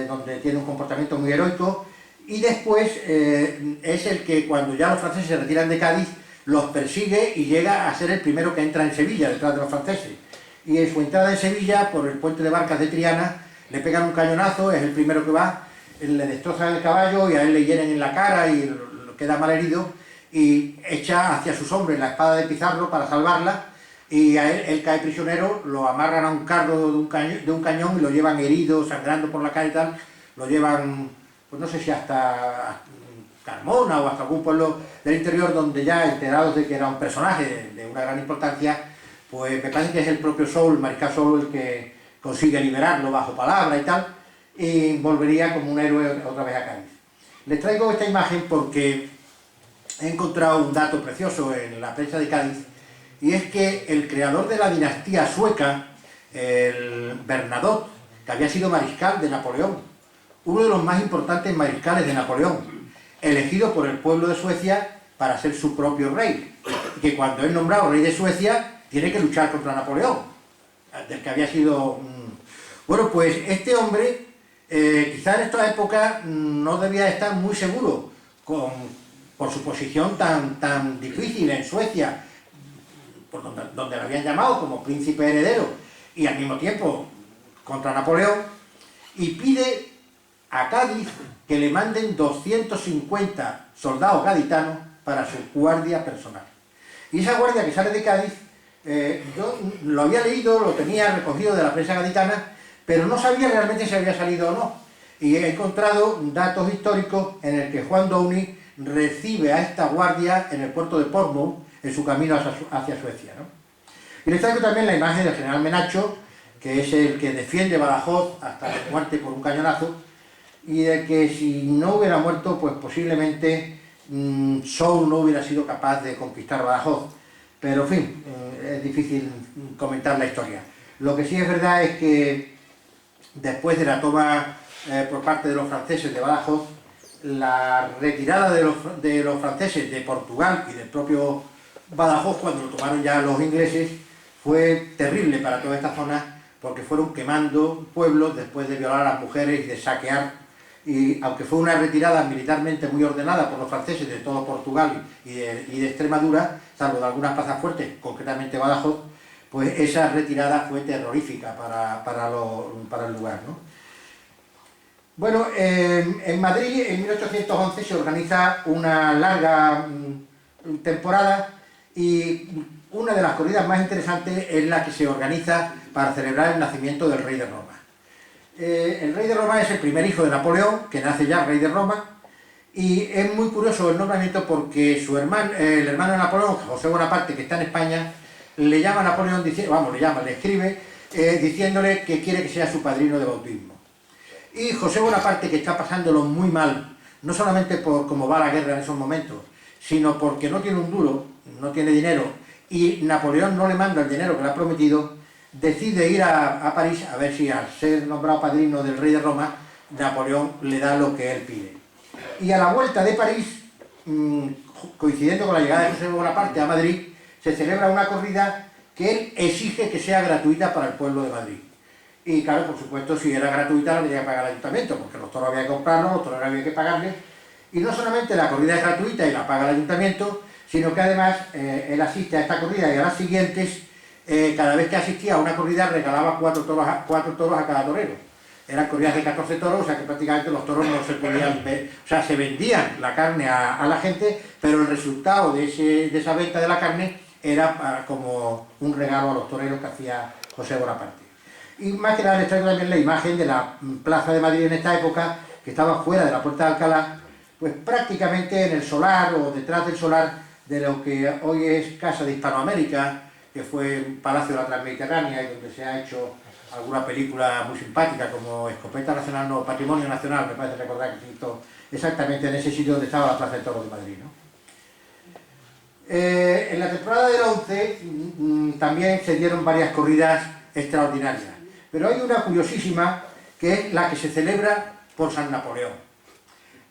donde tiene un comportamiento muy heroico, y después es el que cuando ya los franceses se retiran de Cádiz, los persigue y llega a ser el primero que entra en Sevilla, detrás de los franceses. Y en su entrada en Sevilla, por el puente de Barcas de Triana, le pegan un cañonazo, es el primero que va, le destrozan el caballo y a él le hieren en la cara y queda mal herido, y echa hacia sus hombres la espada de Pizarro para salvarla, y a él cae prisionero, lo amarran a un carro de un cañón y lo llevan herido, sangrando por la cara y tal, lo llevan, pues no sé si hasta Carmona o hasta algún pueblo del interior, donde ya enterados de que era un personaje de una gran importancia, pues me parece que es el propio Soult, el mariscal Soult, el que consigue liberarlo bajo palabra y tal, y volvería como un héroe otra vez a Cádiz. Les traigo esta imagen porque he encontrado un dato precioso en la prensa de Cádiz, y es que el creador de la dinastía sueca, el Bernadotte, que había sido mariscal de Napoleón, uno de los más importantes mariscales de Napoleón, elegido por el pueblo de Suecia para ser su propio rey, y que cuando es nombrado rey de Suecia tiene que luchar contra Napoleón, del que había sido... Bueno, pues este hombre, quizá en esta época no debía estar muy seguro por su posición tan difícil en Suecia, por donde lo habían llamado como príncipe heredero, y al mismo tiempo contra Napoleón, y pide a Cádiz que le manden 250 soldados gaditanos para su guardia personal. Y esa guardia que sale de Cádiz, yo lo había leído, lo tenía recogido de la prensa gaditana, pero no sabía realmente si había salido o no. Y he encontrado datos históricos en el que Juan Downey recibe a esta guardia en el puerto de Portsmouth, en su camino hacia Suecia, ¿no? Y les traigo también la imagen del general Menacho, que es el que defiende Badajoz hasta la muerte por un cañonazo, y de que si no hubiera muerto, pues posiblemente Soult no hubiera sido capaz de conquistar Badajoz. Pero, en fin, es difícil comentar la historia. Lo que sí es verdad es que después de la toma por parte de los franceses de Badajoz, la retirada de los franceses de Portugal y del propio Badajoz, cuando lo tomaron ya los ingleses, fue terrible para toda esta zona, porque fueron quemando pueblos después de violar a las mujeres y de saquear. Y aunque fue una retirada militarmente muy ordenada por los franceses de todo Portugal y de Extremadura, salvo de algunas plazas fuertes, concretamente Badajoz, pues esa retirada fue terrorífica para el lugar, ¿no? Bueno, en Madrid en 1811 se organiza una larga temporada, y una de las corridas más interesantes es la que se organiza para celebrar el nacimiento del rey de Roma. El rey de Roma es el primer hijo de Napoleón, que nace ya rey de Roma, y es muy curioso el nombramiento porque su hermano, el hermano de Napoleón, José Bonaparte, que está en España, le llama a Napoleón, le escribe diciéndole que quiere que sea su padrino de bautismo. Y José Bonaparte, que está pasándolo muy mal, no solamente por cómo va la guerra en esos momentos, sino porque no tiene un duro, no tiene dinero, y Napoleón no le manda el dinero que le ha prometido, decide ir a París a ver si al ser nombrado padrino del rey de Roma, Napoleón le da lo que él pide. Y a la vuelta de París, coincidiendo con la llegada de José Bonaparte a Madrid, se celebra una corrida que él exige que sea gratuita para el pueblo de Madrid. Y claro, por supuesto, si era gratuita la tenía que pagar el ayuntamiento, porque los toros había que comprarlos, los toros había que pagarles. Y no solamente la corrida es gratuita y la paga el ayuntamiento, sino que además él asiste a esta corrida y a las siguientes. Cada vez que asistía a una corrida regalaba 4 toros a cada torero. Eran corridas de 14 toros, o sea que prácticamente los toros no se podían ver, o sea, se vendían la carne a la gente, pero el resultado de esa venta de la carne era como un regalo a los toreros que hacía José Bonaparte. Y más que nada les traigo también la imagen de la plaza de Madrid en esta época, que estaba fuera de la Puerta de Alcalá, pues prácticamente en el solar o detrás del solar de lo que hoy es Casa de Hispanoamérica, que fue un palacio de la Transmediterránea y donde se ha hecho alguna película muy simpática como Escopeta Nacional, no, Patrimonio Nacional, me parece recordar que se hizo exactamente en ese sitio donde estaba la Plaza de Toros de Madrid, ¿no? En la temporada del 11 también se dieron varias corridas extraordinarias, pero hay una curiosísima que es la que se celebra por San Napoleón.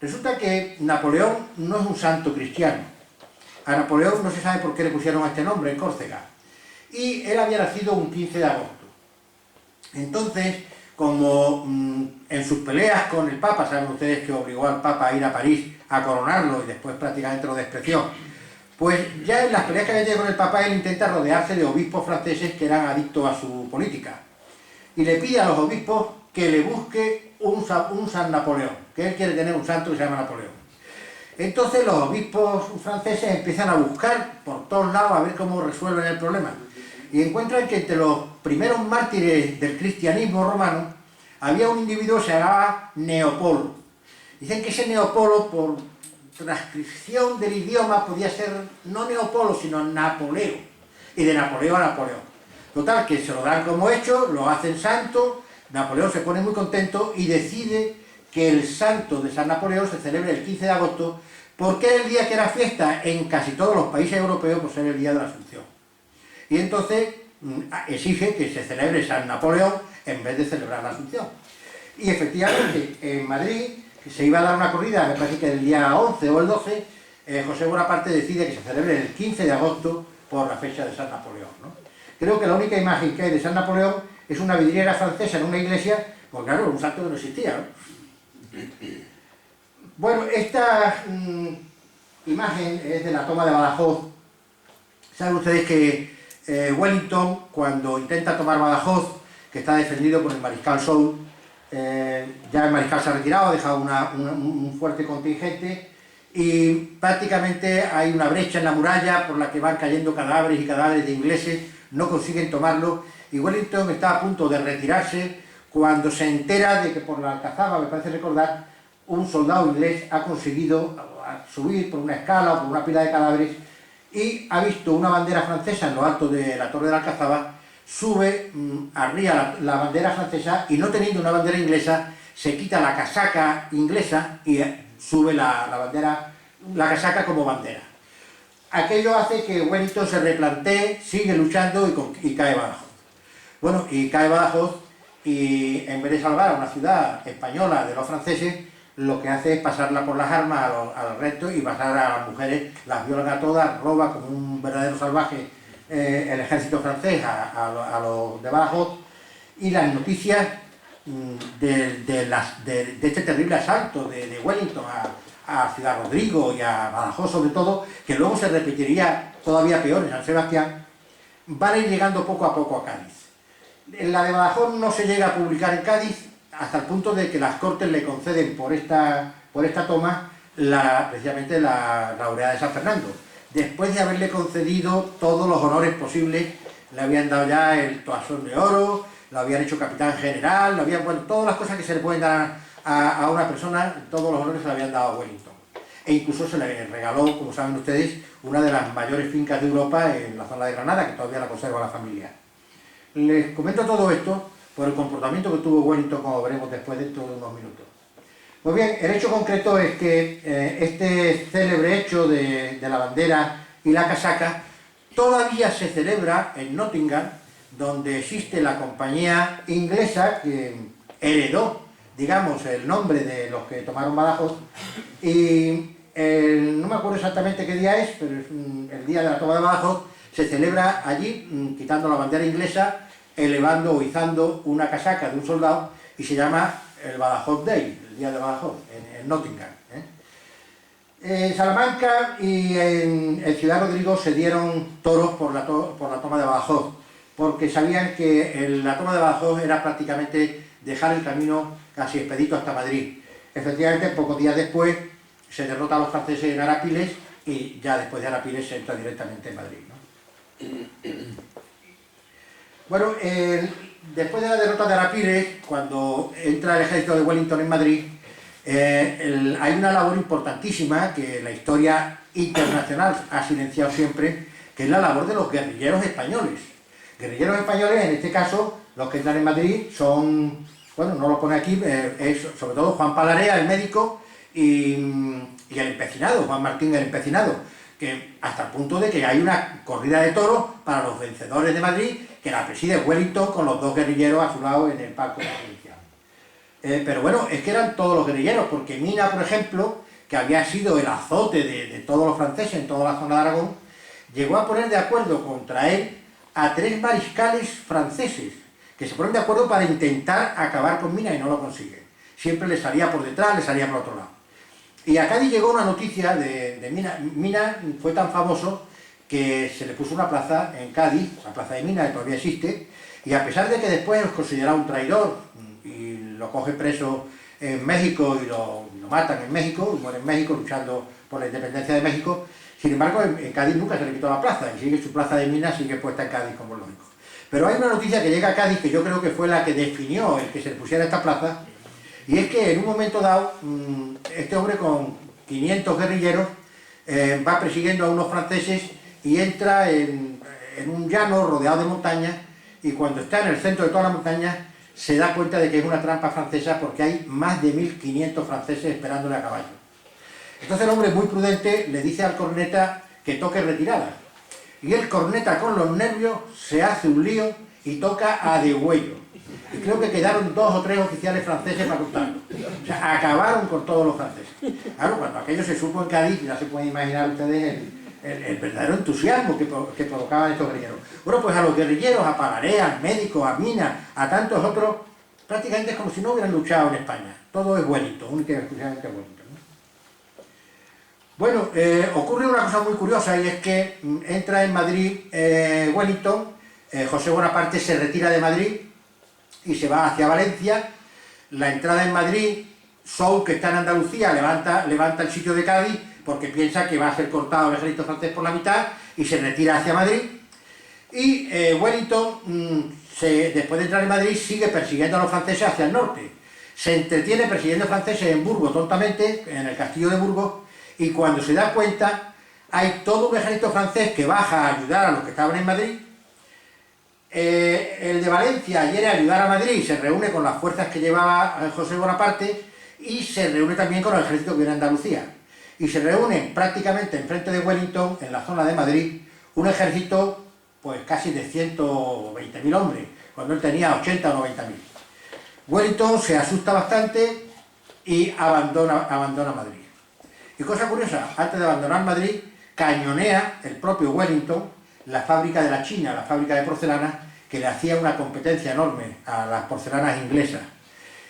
Resulta que Napoleón no es un santo cristiano. A Napoleón no se sabe por qué le pusieron este nombre en Córcega. Y él había nacido un 15 de agosto. Entonces, como en sus peleas con el Papa, saben ustedes que obligó al Papa a ir a París a coronarlo y después prácticamente lo despreció, pues ya en las peleas que había tenido con el Papa él intenta rodearse de obispos franceses que eran adictos a su política. Y le pide a los obispos que le busque un San Napoleón, que él quiere tener un santo que se llama Napoleón. Entonces los obispos franceses empiezan a buscar por todos lados a ver cómo resuelven el problema. Y encuentran que entre los primeros mártires del cristianismo romano había un individuo que se llamaba Neopolo. Dicen que ese Neopolo, por transcripción del idioma, podía ser no Neopolo, sino Napoleo. Y de Napoleo a Napoleón. Total, que se lo dan como hecho, lo hacen santo, Napoleón se pone muy contento y decide que el santo de San Napoleón se celebre el 15 de agosto, porque era el día que era fiesta en casi todos los países europeos por ser el día de la Asunción. Y entonces exige que se celebre San Napoleón en vez de celebrar la Asunción. Y efectivamente, en Madrid, que se iba a dar una corrida, me parece que el día 11 o el 12, José Bonaparte decide que se celebre el 15 de agosto por la fecha de San Napoleón, ¿no? Creo que la única imagen que hay de San Napoleón es una vidriera francesa en una iglesia, pues claro, un santo que no existía, ¿no? Bueno, esta imagen es de la toma de Badajoz. Saben ustedes que Wellington, cuando intenta tomar Badajoz, que está defendido por el mariscal Soult, ya el mariscal se ha retirado, ha dejado un fuerte contingente y prácticamente hay una brecha en la muralla por la que van cayendo cadáveres y cadáveres de ingleses, no consiguen tomarlo y Wellington está a punto de retirarse cuando se entera de que por la Alcazaba, me parece recordar, un soldado inglés ha conseguido subir por una escala o por una pila de cadáveres y ha visto una bandera francesa en lo alto de la Torre de la Alcazaba, sube, arriba la bandera francesa y no teniendo una bandera inglesa, se quita la casaca inglesa y sube la casaca como bandera. Aquello hace que Wellington se replantee, sigue luchando y cae Badajoz. Bueno, y cae Badajoz y en vez de salvar a una ciudad española de los franceses, lo que hace es pasarla por las armas al resto y pasar a las mujeres, las violan a todas, roba como un verdadero salvaje el ejército francés a los de Badajoz, y las noticias de este terrible asalto de Wellington a Ciudad Rodrigo y a Badajoz sobre todo, que luego se repetiría todavía peor en San Sebastián, van a ir llegando poco a poco a Cádiz. La de Badajoz no se llega a publicar en Cádiz hasta el punto de que las Cortes le conceden por esta toma precisamente la laureada de San Fernando. Después de haberle concedido todos los honores posibles, le habían dado ya el toisón de oro, lo habían hecho capitán general, bueno, todas las cosas que se le pueden dar a una persona, todos los honores se le habían dado a Wellington. E incluso se le regaló, como saben ustedes, una de las mayores fincas de Europa en la zona de Granada, que todavía la conserva la familia. Les comento todo esto por el comportamiento que tuvo Wellington, como veremos después dentro de unos minutos. Pues bien, el hecho concreto es que este célebre hecho de la bandera y la casaca todavía se celebra en Nottingham, donde existe la compañía inglesa que heredó, digamos, el nombre de los que tomaron Badajoz, y no me acuerdo exactamente qué día es, pero es el día de la toma de Badajoz, se celebra allí, quitando la bandera inglesa, elevando o izando una casaca de un soldado, y se llama el Badajoz Day, el día de Badajoz, en Nottingham. En Salamanca y en Ciudad Rodrigo se dieron toros por la toma de Badajoz, porque sabían que la toma de Badajoz era prácticamente dejar el camino casi expedito hasta Madrid. Efectivamente, pocos días después se derrota a los franceses en Arapiles y ya después de Arapiles se entra directamente en Madrid, ¿no? Bueno, después de la derrota de Arapiles, cuando entra el ejército de Wellington en Madrid, hay una labor importantísima que la historia internacional ha silenciado siempre, que es la labor de los guerrilleros españoles. Guerrilleros españoles, en este caso, los que entran en Madrid son, bueno, no lo pone aquí, es sobre todo Juan Palarea, el médico, y el empecinado, Juan Martín el empecinado, que hasta el punto de que hay una corrida de toros para los vencedores de Madrid, que la preside Wellington con los dos guerrilleros a su lado en el palco presidencial. Pero bueno, es que eran todos los guerrilleros, porque Mina, por ejemplo, que había sido el azote de todos los franceses en toda la zona de Aragón, llegó a poner de acuerdo contra él a 3 mariscales franceses, que se ponen de acuerdo para intentar acabar con Mina y no lo consiguen. Siempre le salía por detrás, le salía por otro lado. Y a Cádiz llegó una noticia de Mina. Mina fue tan famoso que se le puso una plaza en Cádiz, la plaza de Mina, que todavía existe, y a pesar de que después es considerado un traidor y lo coge preso en México y lo matan en México, y muere en México luchando por la independencia de México, sin embargo en Cádiz nunca se le quitó la plaza, y sigue su plaza de Mina, sigue puesta en Cádiz como lógico. Pero hay una noticia que llega a Cádiz que yo creo que fue la que definió el que se le pusiera esta plaza, y es que en un momento dado, este hombre con 500 guerrilleros va persiguiendo a unos franceses y entra en un llano rodeado de montañas, y cuando está en el centro de toda la montaña se da cuenta de que es una trampa francesa, porque hay más de 1500 franceses esperándole a caballo. Entonces el hombre, muy prudente, le dice al corneta que toque retirada, y el corneta, con los nervios, se hace un lío y toca a degüello. Y creo que quedaron 2 o 3 oficiales franceses para contarlo. O sea, acabaron con todos los franceses. Claro, cuando aquello se supo en Cádiz, ya se pueden imaginar ustedes el verdadero entusiasmo que provocaban estos guerrilleros. Bueno, pues a los guerrilleros, a Palarea, al médico, a Mina, a tantos otros, prácticamente es como si no hubieran luchado en España. Todo es Wellington, únicamente y exclusivamente Wellington, ¿no? Bueno, ocurre una cosa muy curiosa, y es que entra en Madrid Wellington, José Bonaparte se retira de Madrid y se va hacia Valencia. La entrada en Madrid, Soult, que está en Andalucía, levanta el sitio de Cádiz porque piensa que va a ser cortado el ejército francés por la mitad, y se retira hacia Madrid. Y Wellington, después de entrar en Madrid, sigue persiguiendo a los franceses hacia el norte. Se entretiene persiguiendo franceses en Burgos, tontamente, en el castillo de Burgos, y cuando se da cuenta, hay todo un ejército francés que baja a ayudar a los que estaban en Madrid. El de Valencia quiere ayudar a Madrid y se reúne con las fuerzas que llevaba José Bonaparte y se reúne también con el ejército que viene de Andalucía. Y se reúnen prácticamente enfrente de Wellington, en la zona de Madrid, un ejército pues casi de 120.000 hombres, cuando él tenía 80 o 90.000. Wellington se asusta bastante y abandona Madrid. Y cosa curiosa, antes de abandonar Madrid, cañonea el propio Wellington la fábrica de la China, la fábrica de porcelana, que le hacía una competencia enorme a las porcelanas inglesas.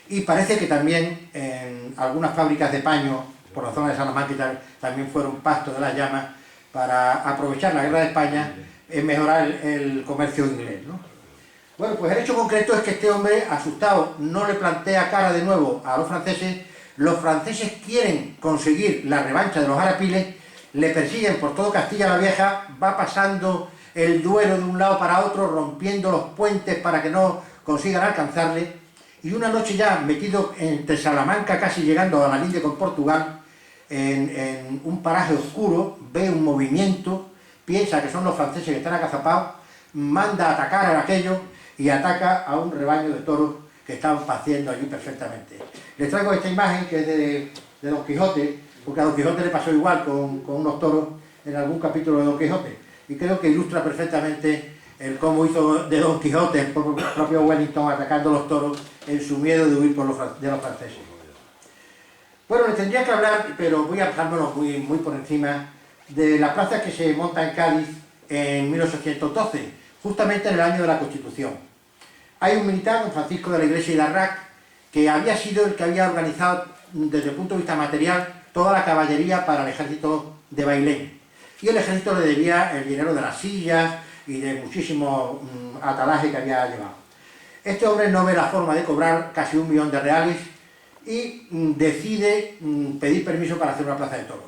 Y parece que también en algunas fábricas de paño, por la zona de Salamanca y tal, también fueron pasto de las llamas para aprovechar la guerra de España en mejorar el comercio inglés, ¿no? Bueno, pues el hecho concreto es que este hombre, asustado, no le plantea cara de nuevo a los franceses quieren conseguir la revancha de los arapiles, le persiguen por todo Castilla la Vieja, va pasando el Duero de un lado para otro, rompiendo los puentes para que no consigan alcanzarle, y una noche ya metido entre Salamanca, casi llegando a la linde con Portugal, en un paraje oscuro, ve un movimiento, piensa que son los franceses que están agazapados, manda a atacar a aquello y ataca a un rebaño de toros que estaban paciendo allí perfectamente. Les traigo esta imagen que es de Don Quijote, porque a Don Quijote le pasó igual con unos toros en algún capítulo de Don Quijote, y creo que ilustra perfectamente el cómo hizo de Don Quijote el propio Wellington atacando los toros en su miedo de huir de los franceses. Bueno, les tendría que hablar, pero voy a pasármelo muy por encima, de la plaza que se monta en Cádiz en 1812, justamente en el año de la Constitución. Hay un militar, don Francisco de la Iglesia y Larrac, que había sido el que había organizado desde el punto de vista material toda la caballería para el ejército de Bailén. Y el ejército le debía el dinero de las sillas y de muchísimo atalaje que había llevado. Este hombre no ve la forma de cobrar casi 1 millón de reales y decide pedir permiso para hacer una plaza de toros.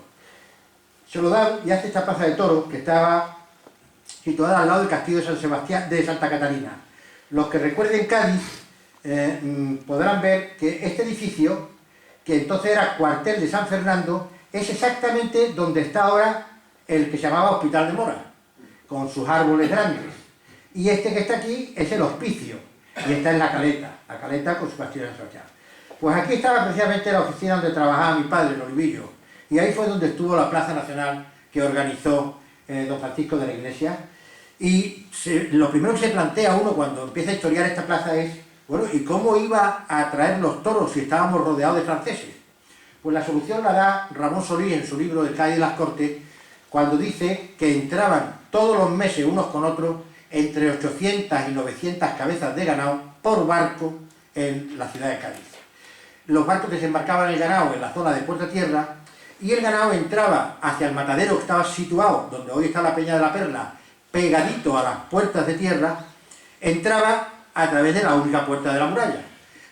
Se lo dan y hace esta plaza de toros que estaba situada al lado del castillo de San Sebastián de Santa Catalina. Los que recuerden Cádiz podrán ver que este edificio, que entonces era cuartel de San Fernando, es exactamente donde está ahora el que se llamaba Hospital de Mora, con sus árboles grandes. Y este que está aquí es el hospicio, y está en la caleta con su castillo de San Sebastián. Pues aquí estaba precisamente la oficina donde trabajaba mi padre, el Olivillo, y ahí fue donde estuvo la Plaza Nacional que organizó don Francisco de la Iglesia. Y lo primero que se plantea uno cuando empieza a historiar esta plaza es, bueno, ¿y cómo iba a traer los toros si estábamos rodeados de franceses? Pues la solución la da Ramón Solís en su libro de Cádiz y las Cortes, cuando dice que entraban todos los meses unos con otros entre 800 y 900 cabezas de ganado por barco en la ciudad de Cádiz. Los barcos desembarcaban el ganado en la zona de Puerta Tierra y el ganado entraba hacia el matadero que estaba situado, donde hoy está la Peña de la Perla, pegadito a las puertas de tierra, entraba a través de la única puerta de la muralla.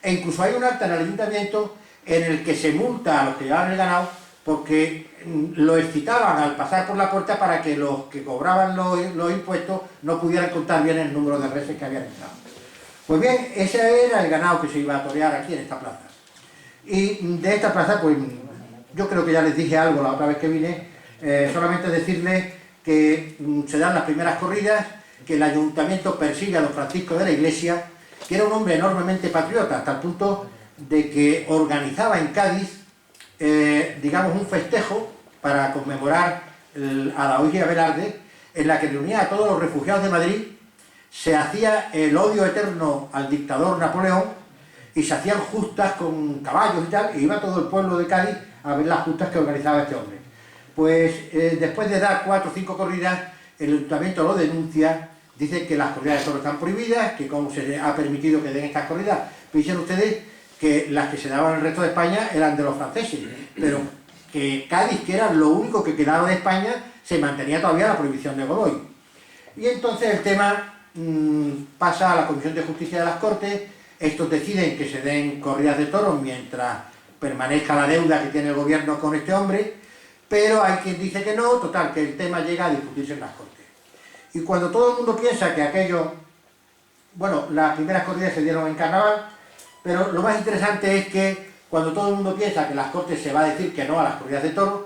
E incluso hay un acta en el ayuntamiento en el que se multa a los que llevaban el ganado porque lo excitaban al pasar por la puerta para que los que cobraban los impuestos no pudieran contar bien el número de reses que habían entrado. Pues bien, ese era el ganado que se iba a torear aquí en esta plaza. Y de esta plaza, pues yo creo que ya les dije algo la otra vez que vine, solamente decirles que se dan las primeras corridas, que el ayuntamiento persigue a don Francisco de la Iglesia, que era un hombre enormemente patriota, hasta el punto de que organizaba en Cádiz, digamos, un festejo para conmemorar a la Ogia Velarde, en la que reunía a todos los refugiados de Madrid, se hacía el odio eterno al dictador Napoleón y se hacían justas con caballos y tal, y iba todo el pueblo de Cádiz a ver las justas que organizaba este hombre. Pues después de dar 4 o 5 corridas, el ayuntamiento lo denuncia, dice que las corridas de toros están prohibidas, que cómo se ha permitido que den estas corridas. Dicen ustedes que las que se daban en el resto de España eran de los franceses, pero que Cádiz, que era lo único que quedaba de España, se mantenía todavía la prohibición de Godoy. Y entonces el tema pasa a la Comisión de Justicia de las Cortes. Estos deciden que se den corridas de toros mientras permanezca la deuda que tiene el gobierno con este hombre, pero hay quien dice que no, total, que el tema llega a discutirse en las Cortes. Y cuando todo el mundo piensa que aquello, bueno, las primeras corridas se dieron en carnaval, pero lo más interesante es que cuando todo el mundo piensa que las Cortes se va a decir que no a las corridas de toros,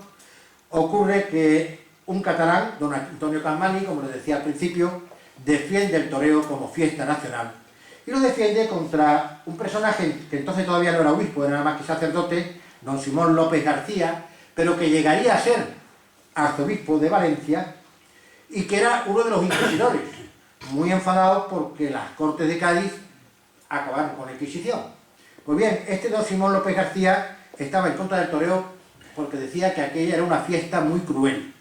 ocurre que un catalán, don Antonio Capmany, como les decía al principio, defiende el toreo como fiesta nacional y lo defiende contra un personaje que entonces todavía no era obispo, era nada más que sacerdote, don Simón López García, pero que llegaría a ser arzobispo de Valencia y que era uno de los inquisidores, muy enfadados porque las Cortes de Cádiz acabaron con la Inquisición. Pues bien, este don Simón López García estaba en contra del toreo porque decía que aquella era una fiesta muy cruel.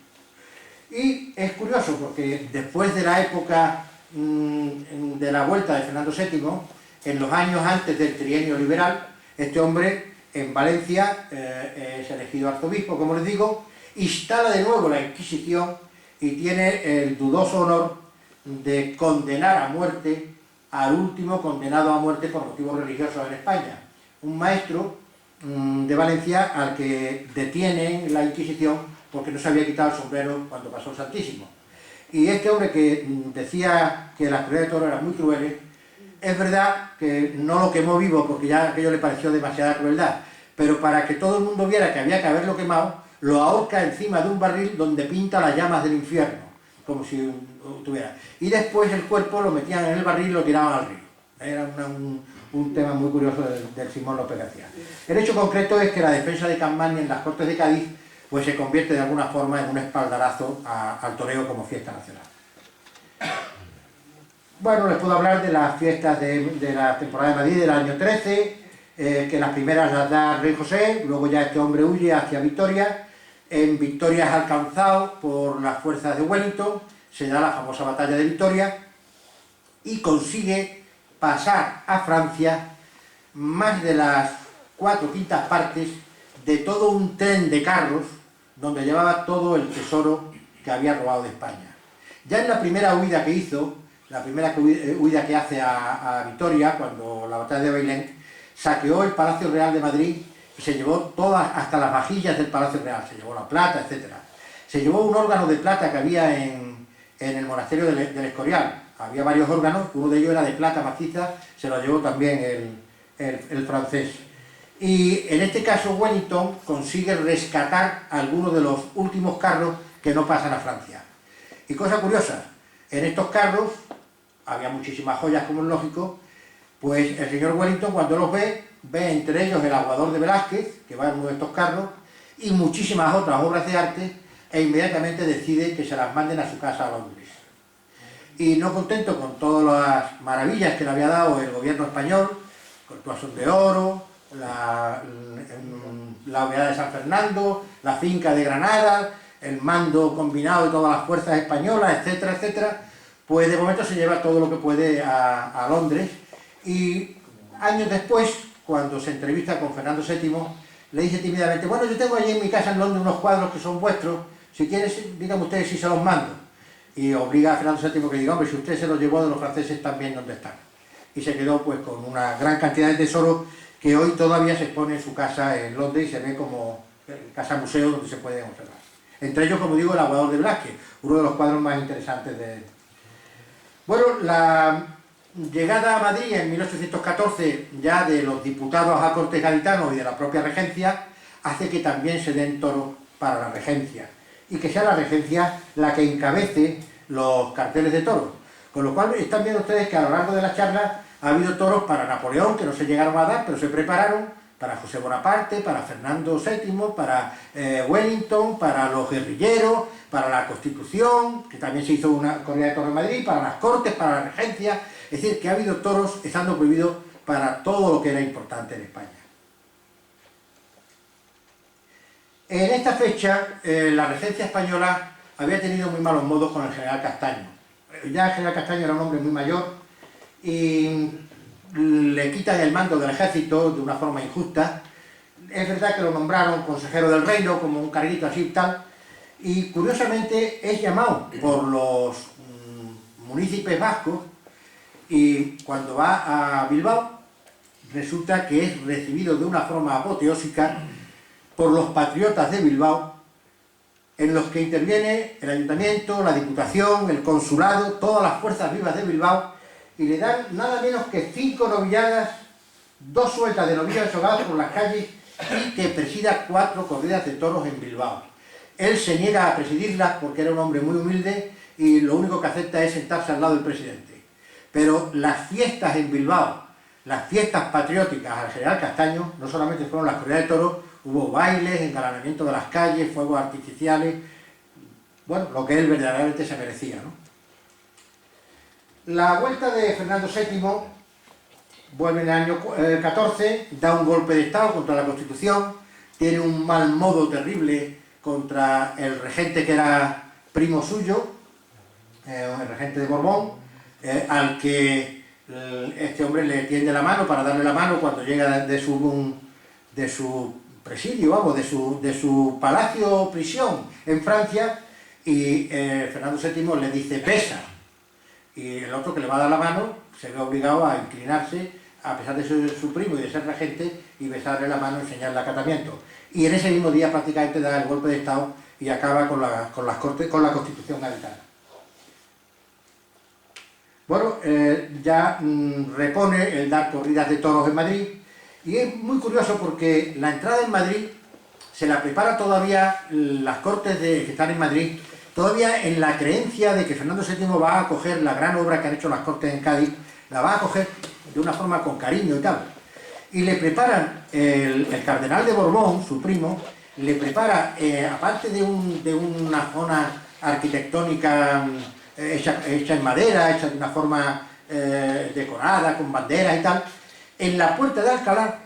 Y es curioso porque después de la época de la vuelta de Fernando VII, en los años antes del trienio liberal, este hombre en Valencia es elegido arzobispo, como les digo, instala de nuevo la Inquisición y tiene el dudoso honor de condenar a muerte al último condenado a muerte por motivos religiosos en España, un maestro de Valencia al que detienen la Inquisición porque no se había quitado el sombrero cuando pasó el Santísimo. Y este hombre que decía que las corridas de toros eran muy crueles, es verdad que no lo quemó vivo porque ya aquello le pareció demasiada crueldad, pero para que todo el mundo viera que había que haberlo quemado, lo ahorca encima de un barril donde pinta las llamas del infierno, como si tuviera. Y después el cuerpo lo metían en el barril y lo tiraban al río. Era un tema muy curioso del Simón López García. El hecho concreto es que la defensa de Capmany en las Cortes de Cádiz pues se convierte de alguna forma en un espaldarazo al toreo como fiesta nacional. Bueno, les puedo hablar de las fiestas de la temporada de Madrid del año 13, que las primeras las da Rey José, luego ya este hombre huye hacia Vitoria. En Vitoria es alcanzado por las fuerzas de Wellington, se da la famosa batalla de Vitoria y consigue pasar a Francia más de las 4/5 partes de todo un tren de carros donde llevaba todo el tesoro que había robado de España. Ya en la primera huida que hizo, la primera huida que hace a Vitoria, cuando la batalla de Bailén, saqueó el Palacio Real de Madrid y se llevó todas, hasta las vajillas del Palacio Real, se llevó la plata, etc. Se llevó un órgano de plata que había en el monasterio del Escorial. Había varios órganos, uno de ellos era de plata maciza, se lo llevó también el francés. Y en este caso Wellington consigue rescatar algunos de los últimos carros que no pasan a Francia. Y cosa curiosa, en estos carros había muchísimas joyas, como es lógico, pues el señor Wellington cuando los ve entre ellos el aguador de Velázquez, que va en uno de estos carros, y muchísimas otras obras de arte, e inmediatamente decide que se las manden a su casa a Londres. Y no contento con todas las maravillas que le había dado el gobierno español, con el Toisón de Oro, la Hoguera de San Fernando, la finca de Granada, el mando combinado de todas las fuerzas españolas, etcétera, etcétera, pues de momento se lleva todo lo que puede a Londres. Y años después, cuando se entrevista con Fernando VII, le dice tímidamente: bueno, yo tengo allí en mi casa en Londres unos cuadros que son vuestros, si quieres, díganme ustedes si se los mando. Y obliga a Fernando VII que diga: hombre, si usted se los llevó de los franceses, también ¿dónde están? Y se quedó pues con una gran cantidad de tesoros que hoy todavía se expone en su casa en Londres y se ve como casa museo donde se pueden observar. Entre ellos, como digo, el aguador de Velázquez, uno de los cuadros más interesantes de él. Bueno, la llegada a Madrid en 1814 ya de los diputados a Cortes gaditanos y de la propia regencia hace que también se den toros para la regencia y que sea la regencia la que encabece los carteles de toros. Con lo cual están viendo ustedes que a lo largo de la charla ha habido toros para Napoleón, que no se llegaron a dar, pero se prepararon, para José Bonaparte, para Fernando VII, para Wellington, para los guerrilleros, para la Constitución, que también se hizo una corrida de toros en Madrid, para las Cortes, para la regencia. Es decir, que ha habido toros estando prohibidos para todo lo que era importante en España. En esta fecha, la regencia española había tenido muy malos modos con el general Castaño. Ya el general Castaño era un hombre muy mayor y le quitan el mando del ejército de una forma injusta. Es verdad que lo nombraron consejero del reino, como un carguito así y tal, y curiosamente es llamado por los municipios vascos, y cuando va a Bilbao resulta que es recibido de una forma apoteósica por los patriotas de Bilbao, en los que interviene el ayuntamiento, la diputación, el consulado, todas las fuerzas vivas de Bilbao, y le dan nada menos que 5 novilladas, 2 sueltas de novillos deshogados por las calles y que presida 4 corridas de toros en Bilbao. Él se niega a presidirlas porque era un hombre muy humilde y lo único que acepta es sentarse al lado del presidente. Pero las fiestas en Bilbao, las fiestas patrióticas al general Castaño, no solamente fueron las corridas de toros, hubo bailes, engalanamiento de las calles, fuegos artificiales, bueno, lo que él verdaderamente se merecía, ¿no? La vuelta de Fernando VII vuelve en el año 14, da un golpe de Estado contra la Constitución, tiene un mal modo terrible contra el regente que era primo suyo, el regente de Borbón, al que este hombre le tiende la mano para darle la mano cuando llega de su presidio, vamos, de su palacio o prisión en Francia, y Fernando VII le dice «besa», y el otro que le va a dar la mano se ve obligado a inclinarse a pesar de ser su primo y de ser regente, y besarle la mano y enseñarle acatamiento. Y en ese mismo día prácticamente da el golpe de Estado y acaba con la Constitución gaditana. Bueno, ya repone el dar corridas de toros en Madrid, y es muy curioso porque la entrada en Madrid se la prepara todavía las cortes que están en Madrid, todavía en la creencia de que Fernando VII va a acoger la gran obra que han hecho las cortes en Cádiz, la va a acoger de una forma con cariño y tal. Y le preparan, el cardenal de Borbón, su primo, le prepara, aparte de una zona arquitectónica hecha en madera, hecha de una forma decorada, con banderas y tal, en la puerta de Alcalá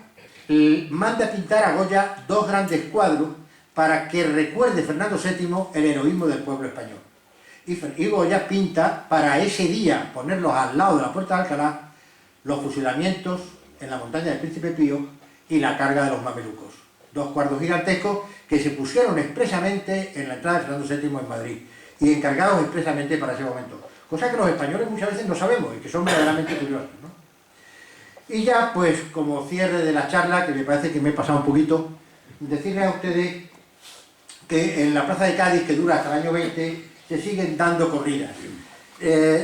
manda pintar a Goya dos grandes cuadros para que recuerde Fernando VII el heroísmo del pueblo español. Y Goya pinta para ese día, ponerlos al lado de la puerta de Alcalá, los fusilamientos en la montaña del Príncipe Pío y la carga de los mamelucos. Dos cuadros gigantescos que se pusieron expresamente en la entrada de Fernando VII en Madrid y encargados expresamente para ese momento. Cosa que los españoles muchas veces no sabemos y que son verdaderamente curiosos, ¿no? Y ya, pues, como cierre de la charla, que me parece que me he pasado un poquito, decirles a ustedes que en la Plaza de Cádiz, que dura hasta el año 20, se siguen dando corridas.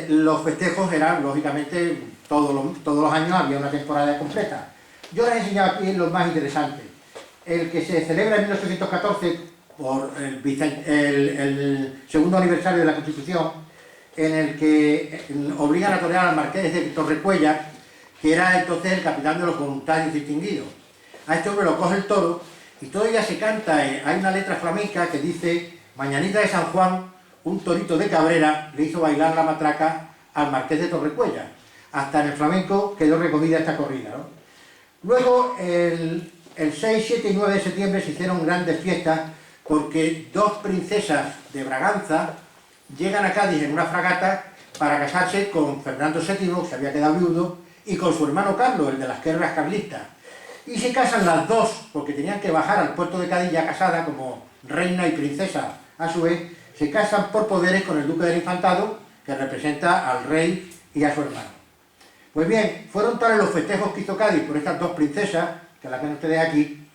Los festejos eran, lógicamente, todos los años había una temporada completa. Yo les he enseñado aquí lo más interesante. El que se celebra en 1814 por el segundo aniversario de la Constitución, en el que obligan a torear al marqués de Torrecuella, que era entonces el capitán de los voluntarios distinguidos. A este hombre lo coge el toro y todavía se canta, hay una letra flamenca que dice: «Mañanita de San Juan, un torito de Cabrera le hizo bailar la matraca al marqués de Torrecuella». Hasta en el flamenco quedó recogida esta corrida, ¿no? Luego, el 6, 7 y 9 de septiembre se hicieron grandes fiestas porque dos princesas de Braganza llegan a Cádiz en una fragata para casarse con Fernando VII, que se había quedado viudo, y con su hermano Carlos, el de las guerras carlistas. Y se casan las dos, porque tenían que bajar al puerto de Cádiz ya casada como reina y princesa. A su vez, se casan por poderes con el duque del Infantado, que representa al rey y a su hermano. Pues bien, fueron tales los festejos que hizo Cádiz por estas dos princesas, que las ven ustedes aquí,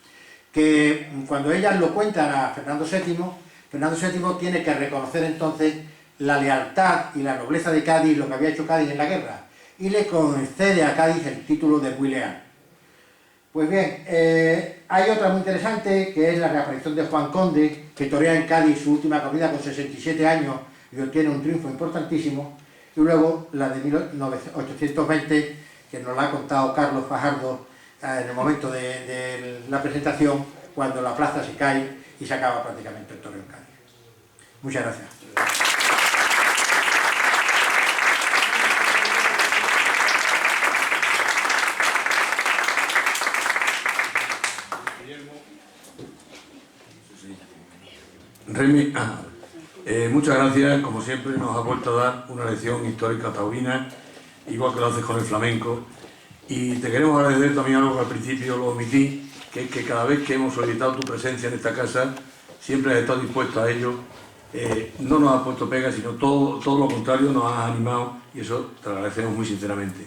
que cuando ellas lo cuentan a Fernando VII, Fernando VII tiene que reconocer entonces la lealtad y la nobleza de Cádiz, lo que había hecho Cádiz en la guerra, y le concede a Cádiz el título de muy leal. Pues bien, hay otra muy interesante, que es la reaparición de Juan Conde, que torea en Cádiz su última corrida con 67 años y obtiene un triunfo importantísimo, y luego la de 1820, que nos la ha contado Carlos Fajardo en el momento de la presentación, cuando la plaza se cae y se acaba prácticamente el toreo en Cádiz. Muchas gracias. Remy, muchas gracias, como siempre nos ha vuelto a dar una lección histórica taurina, igual que lo haces con el flamenco, y te queremos agradecer también algo que al principio lo omití, que es que cada vez que hemos solicitado tu presencia en esta casa, siempre has estado dispuesto a ello, no nos has puesto pegas, sino todo lo contrario, nos has animado, y eso te lo agradecemos muy sinceramente.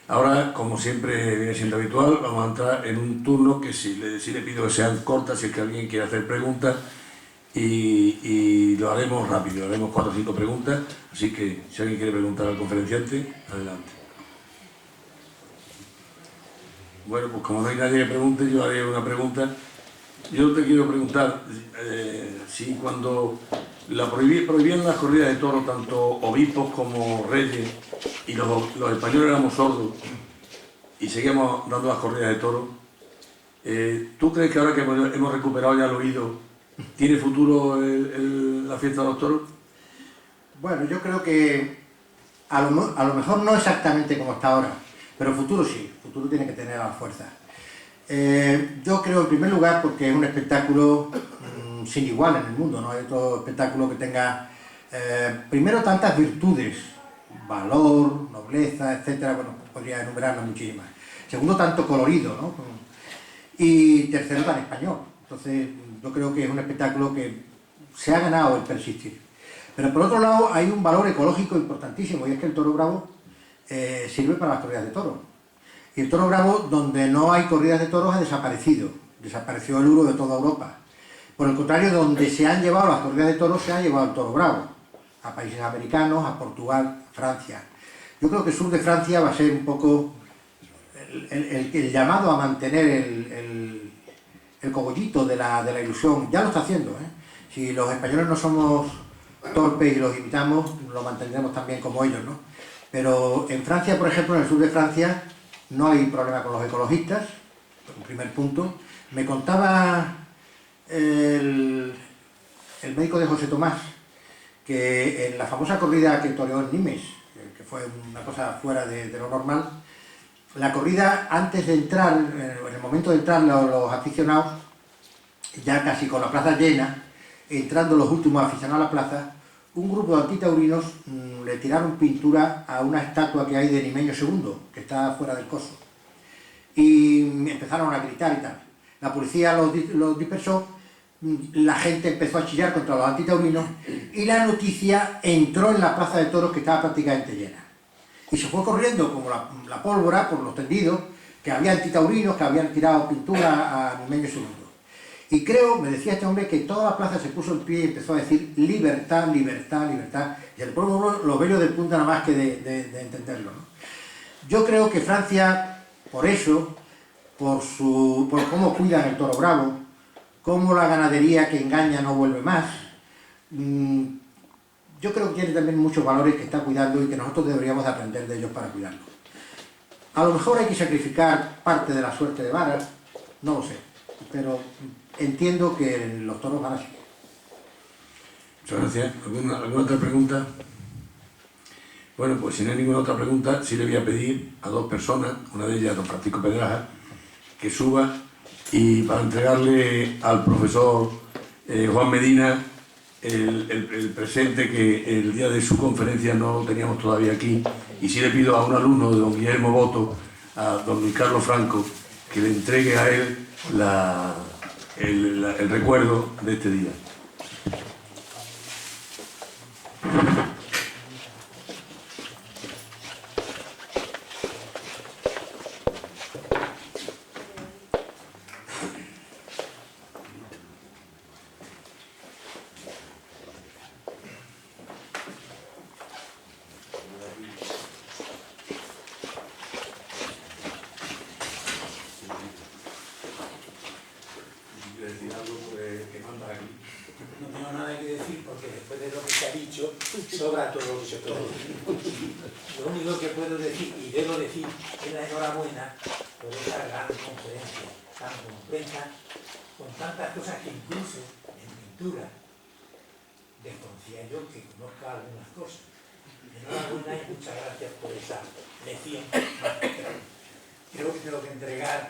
Ahora, como siempre viene siendo habitual, vamos a entrar en un turno que sí le pido que sean cortas, si es que alguien quiere hacer preguntas, y lo haremos rápido, lo haremos 4 o 5 preguntas, así que si alguien quiere preguntar al conferenciante, adelante. Bueno, pues como no hay nadie que pregunte, yo haré una pregunta Yo te quiero preguntar si cuando prohibían las corridas de toros, tanto obispos como reyes, y los españoles éramos sordos y seguíamos dando las corridas de toros, ¿tú crees que ahora que hemos recuperado ya el oído, tiene futuro la fiesta de los toros? Bueno, yo creo que a lo mejor no exactamente como está ahora, pero el futuro sí, el futuro tiene que tener a la fuerza. Yo creo en primer lugar porque es un espectáculo sin igual en el mundo, no hay otro espectáculo que tenga primero tantas virtudes, valor, nobleza, etcétera, bueno, podría enumerarlas muchísimas. Segundo, tanto colorido, ¿no? Y tercero, tan español. Entonces, yo creo que es un espectáculo que se ha ganado el persistir. Pero por otro lado, hay un valor ecológico importantísimo, y es que el toro bravo sirve para las corridas de toros. Y el toro bravo, donde no hay corridas de toros, ha desaparecido. Desapareció el uro de toda Europa. Por el contrario, donde se han llevado las corridas de toros, se ha llevado el toro bravo. A países americanos, a Portugal, a Francia. Yo creo que el sur de Francia va a ser un poco el llamado a mantener el cogollito de la ilusión. Ya lo está haciendo, ¿eh? Si los españoles no somos torpes y los imitamos, lo mantendremos también como ellos, ¿no? Pero en Francia, por ejemplo, en el sur de Francia, no hay problema con los ecologistas, en primer punto. Me contaba el médico de José Tomás que en la famosa corrida que toreó en Nimes, que fue una cosa fuera de lo normal, la corrida, antes de entrar, en el momento de entrar los aficionados, ya casi con la plaza llena, entrando los últimos aficionados a la plaza, un grupo de antitaurinos le tiraron pintura a una estatua que hay de Nimeño II, que está fuera del coso. Y empezaron a gritar y tal. La policía los dispersó, la gente empezó a chillar contra los antitaurinos y la noticia entró en la plaza de toros, que estaba prácticamente llena. Y se fue corriendo como la pólvora por los tendidos, que había antitaurinos que habían tirado pintura a Nimeño II. Y creo, me decía este hombre, que toda la plaza se puso en pie y empezó a decir libertad, libertad, libertad. Y el pueblo lo bello del punto nada más que de entenderlo, ¿no? Yo creo que Francia, por eso, por cómo cuidan el toro bravo, cómo la ganadería que engaña no vuelve más, yo creo que tiene también muchos valores que está cuidando y que nosotros deberíamos aprender de ellos para cuidarlos. A lo mejor hay que sacrificar parte de la suerte de varas, no lo sé, pero entiendo que los toros van a seguir. Muchas gracias. ¿Alguna otra pregunta? Bueno, pues si no hay ninguna otra pregunta, sí le voy a pedir a dos personas, una de ellas a don Francisco Pedraja, que suba y para entregarle al profesor Juan Medina el presente que el día de su conferencia no lo teníamos todavía aquí, y sí le pido a un alumno de don Guillermo Boto, a don Luis Carlos Franco, que le entregue a él el recuerdo de este día. No tengo nada que decir porque después de lo que se ha dicho, sobra todo lo que se puede decir. Lo único que puedo decir, y debo decir, es la enhorabuena por esta gran conferencia tan completa, con tantas cosas que incluso en pintura desconocía yo que conozca algunas cosas. Enhorabuena y muchas gracias por esa lección magistral. Creo que tengo que entregar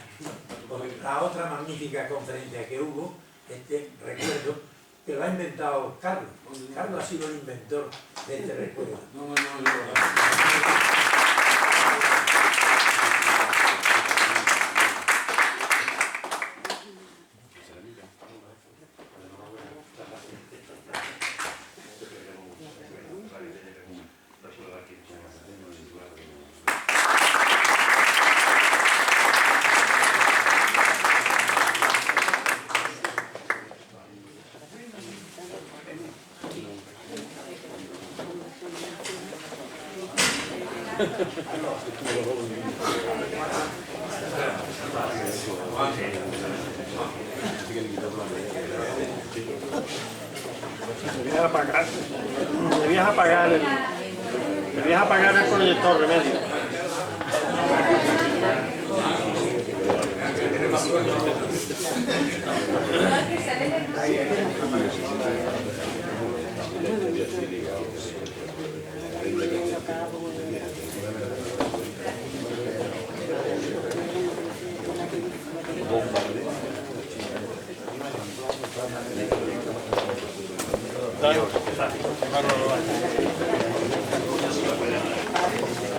por la otra magnífica conferencia que hubo, este recuerdo, que lo ha inventado Carlos. Carlos ha sido el inventor de este recuerdo. apagar. Debías apagar el proyector, Remedio.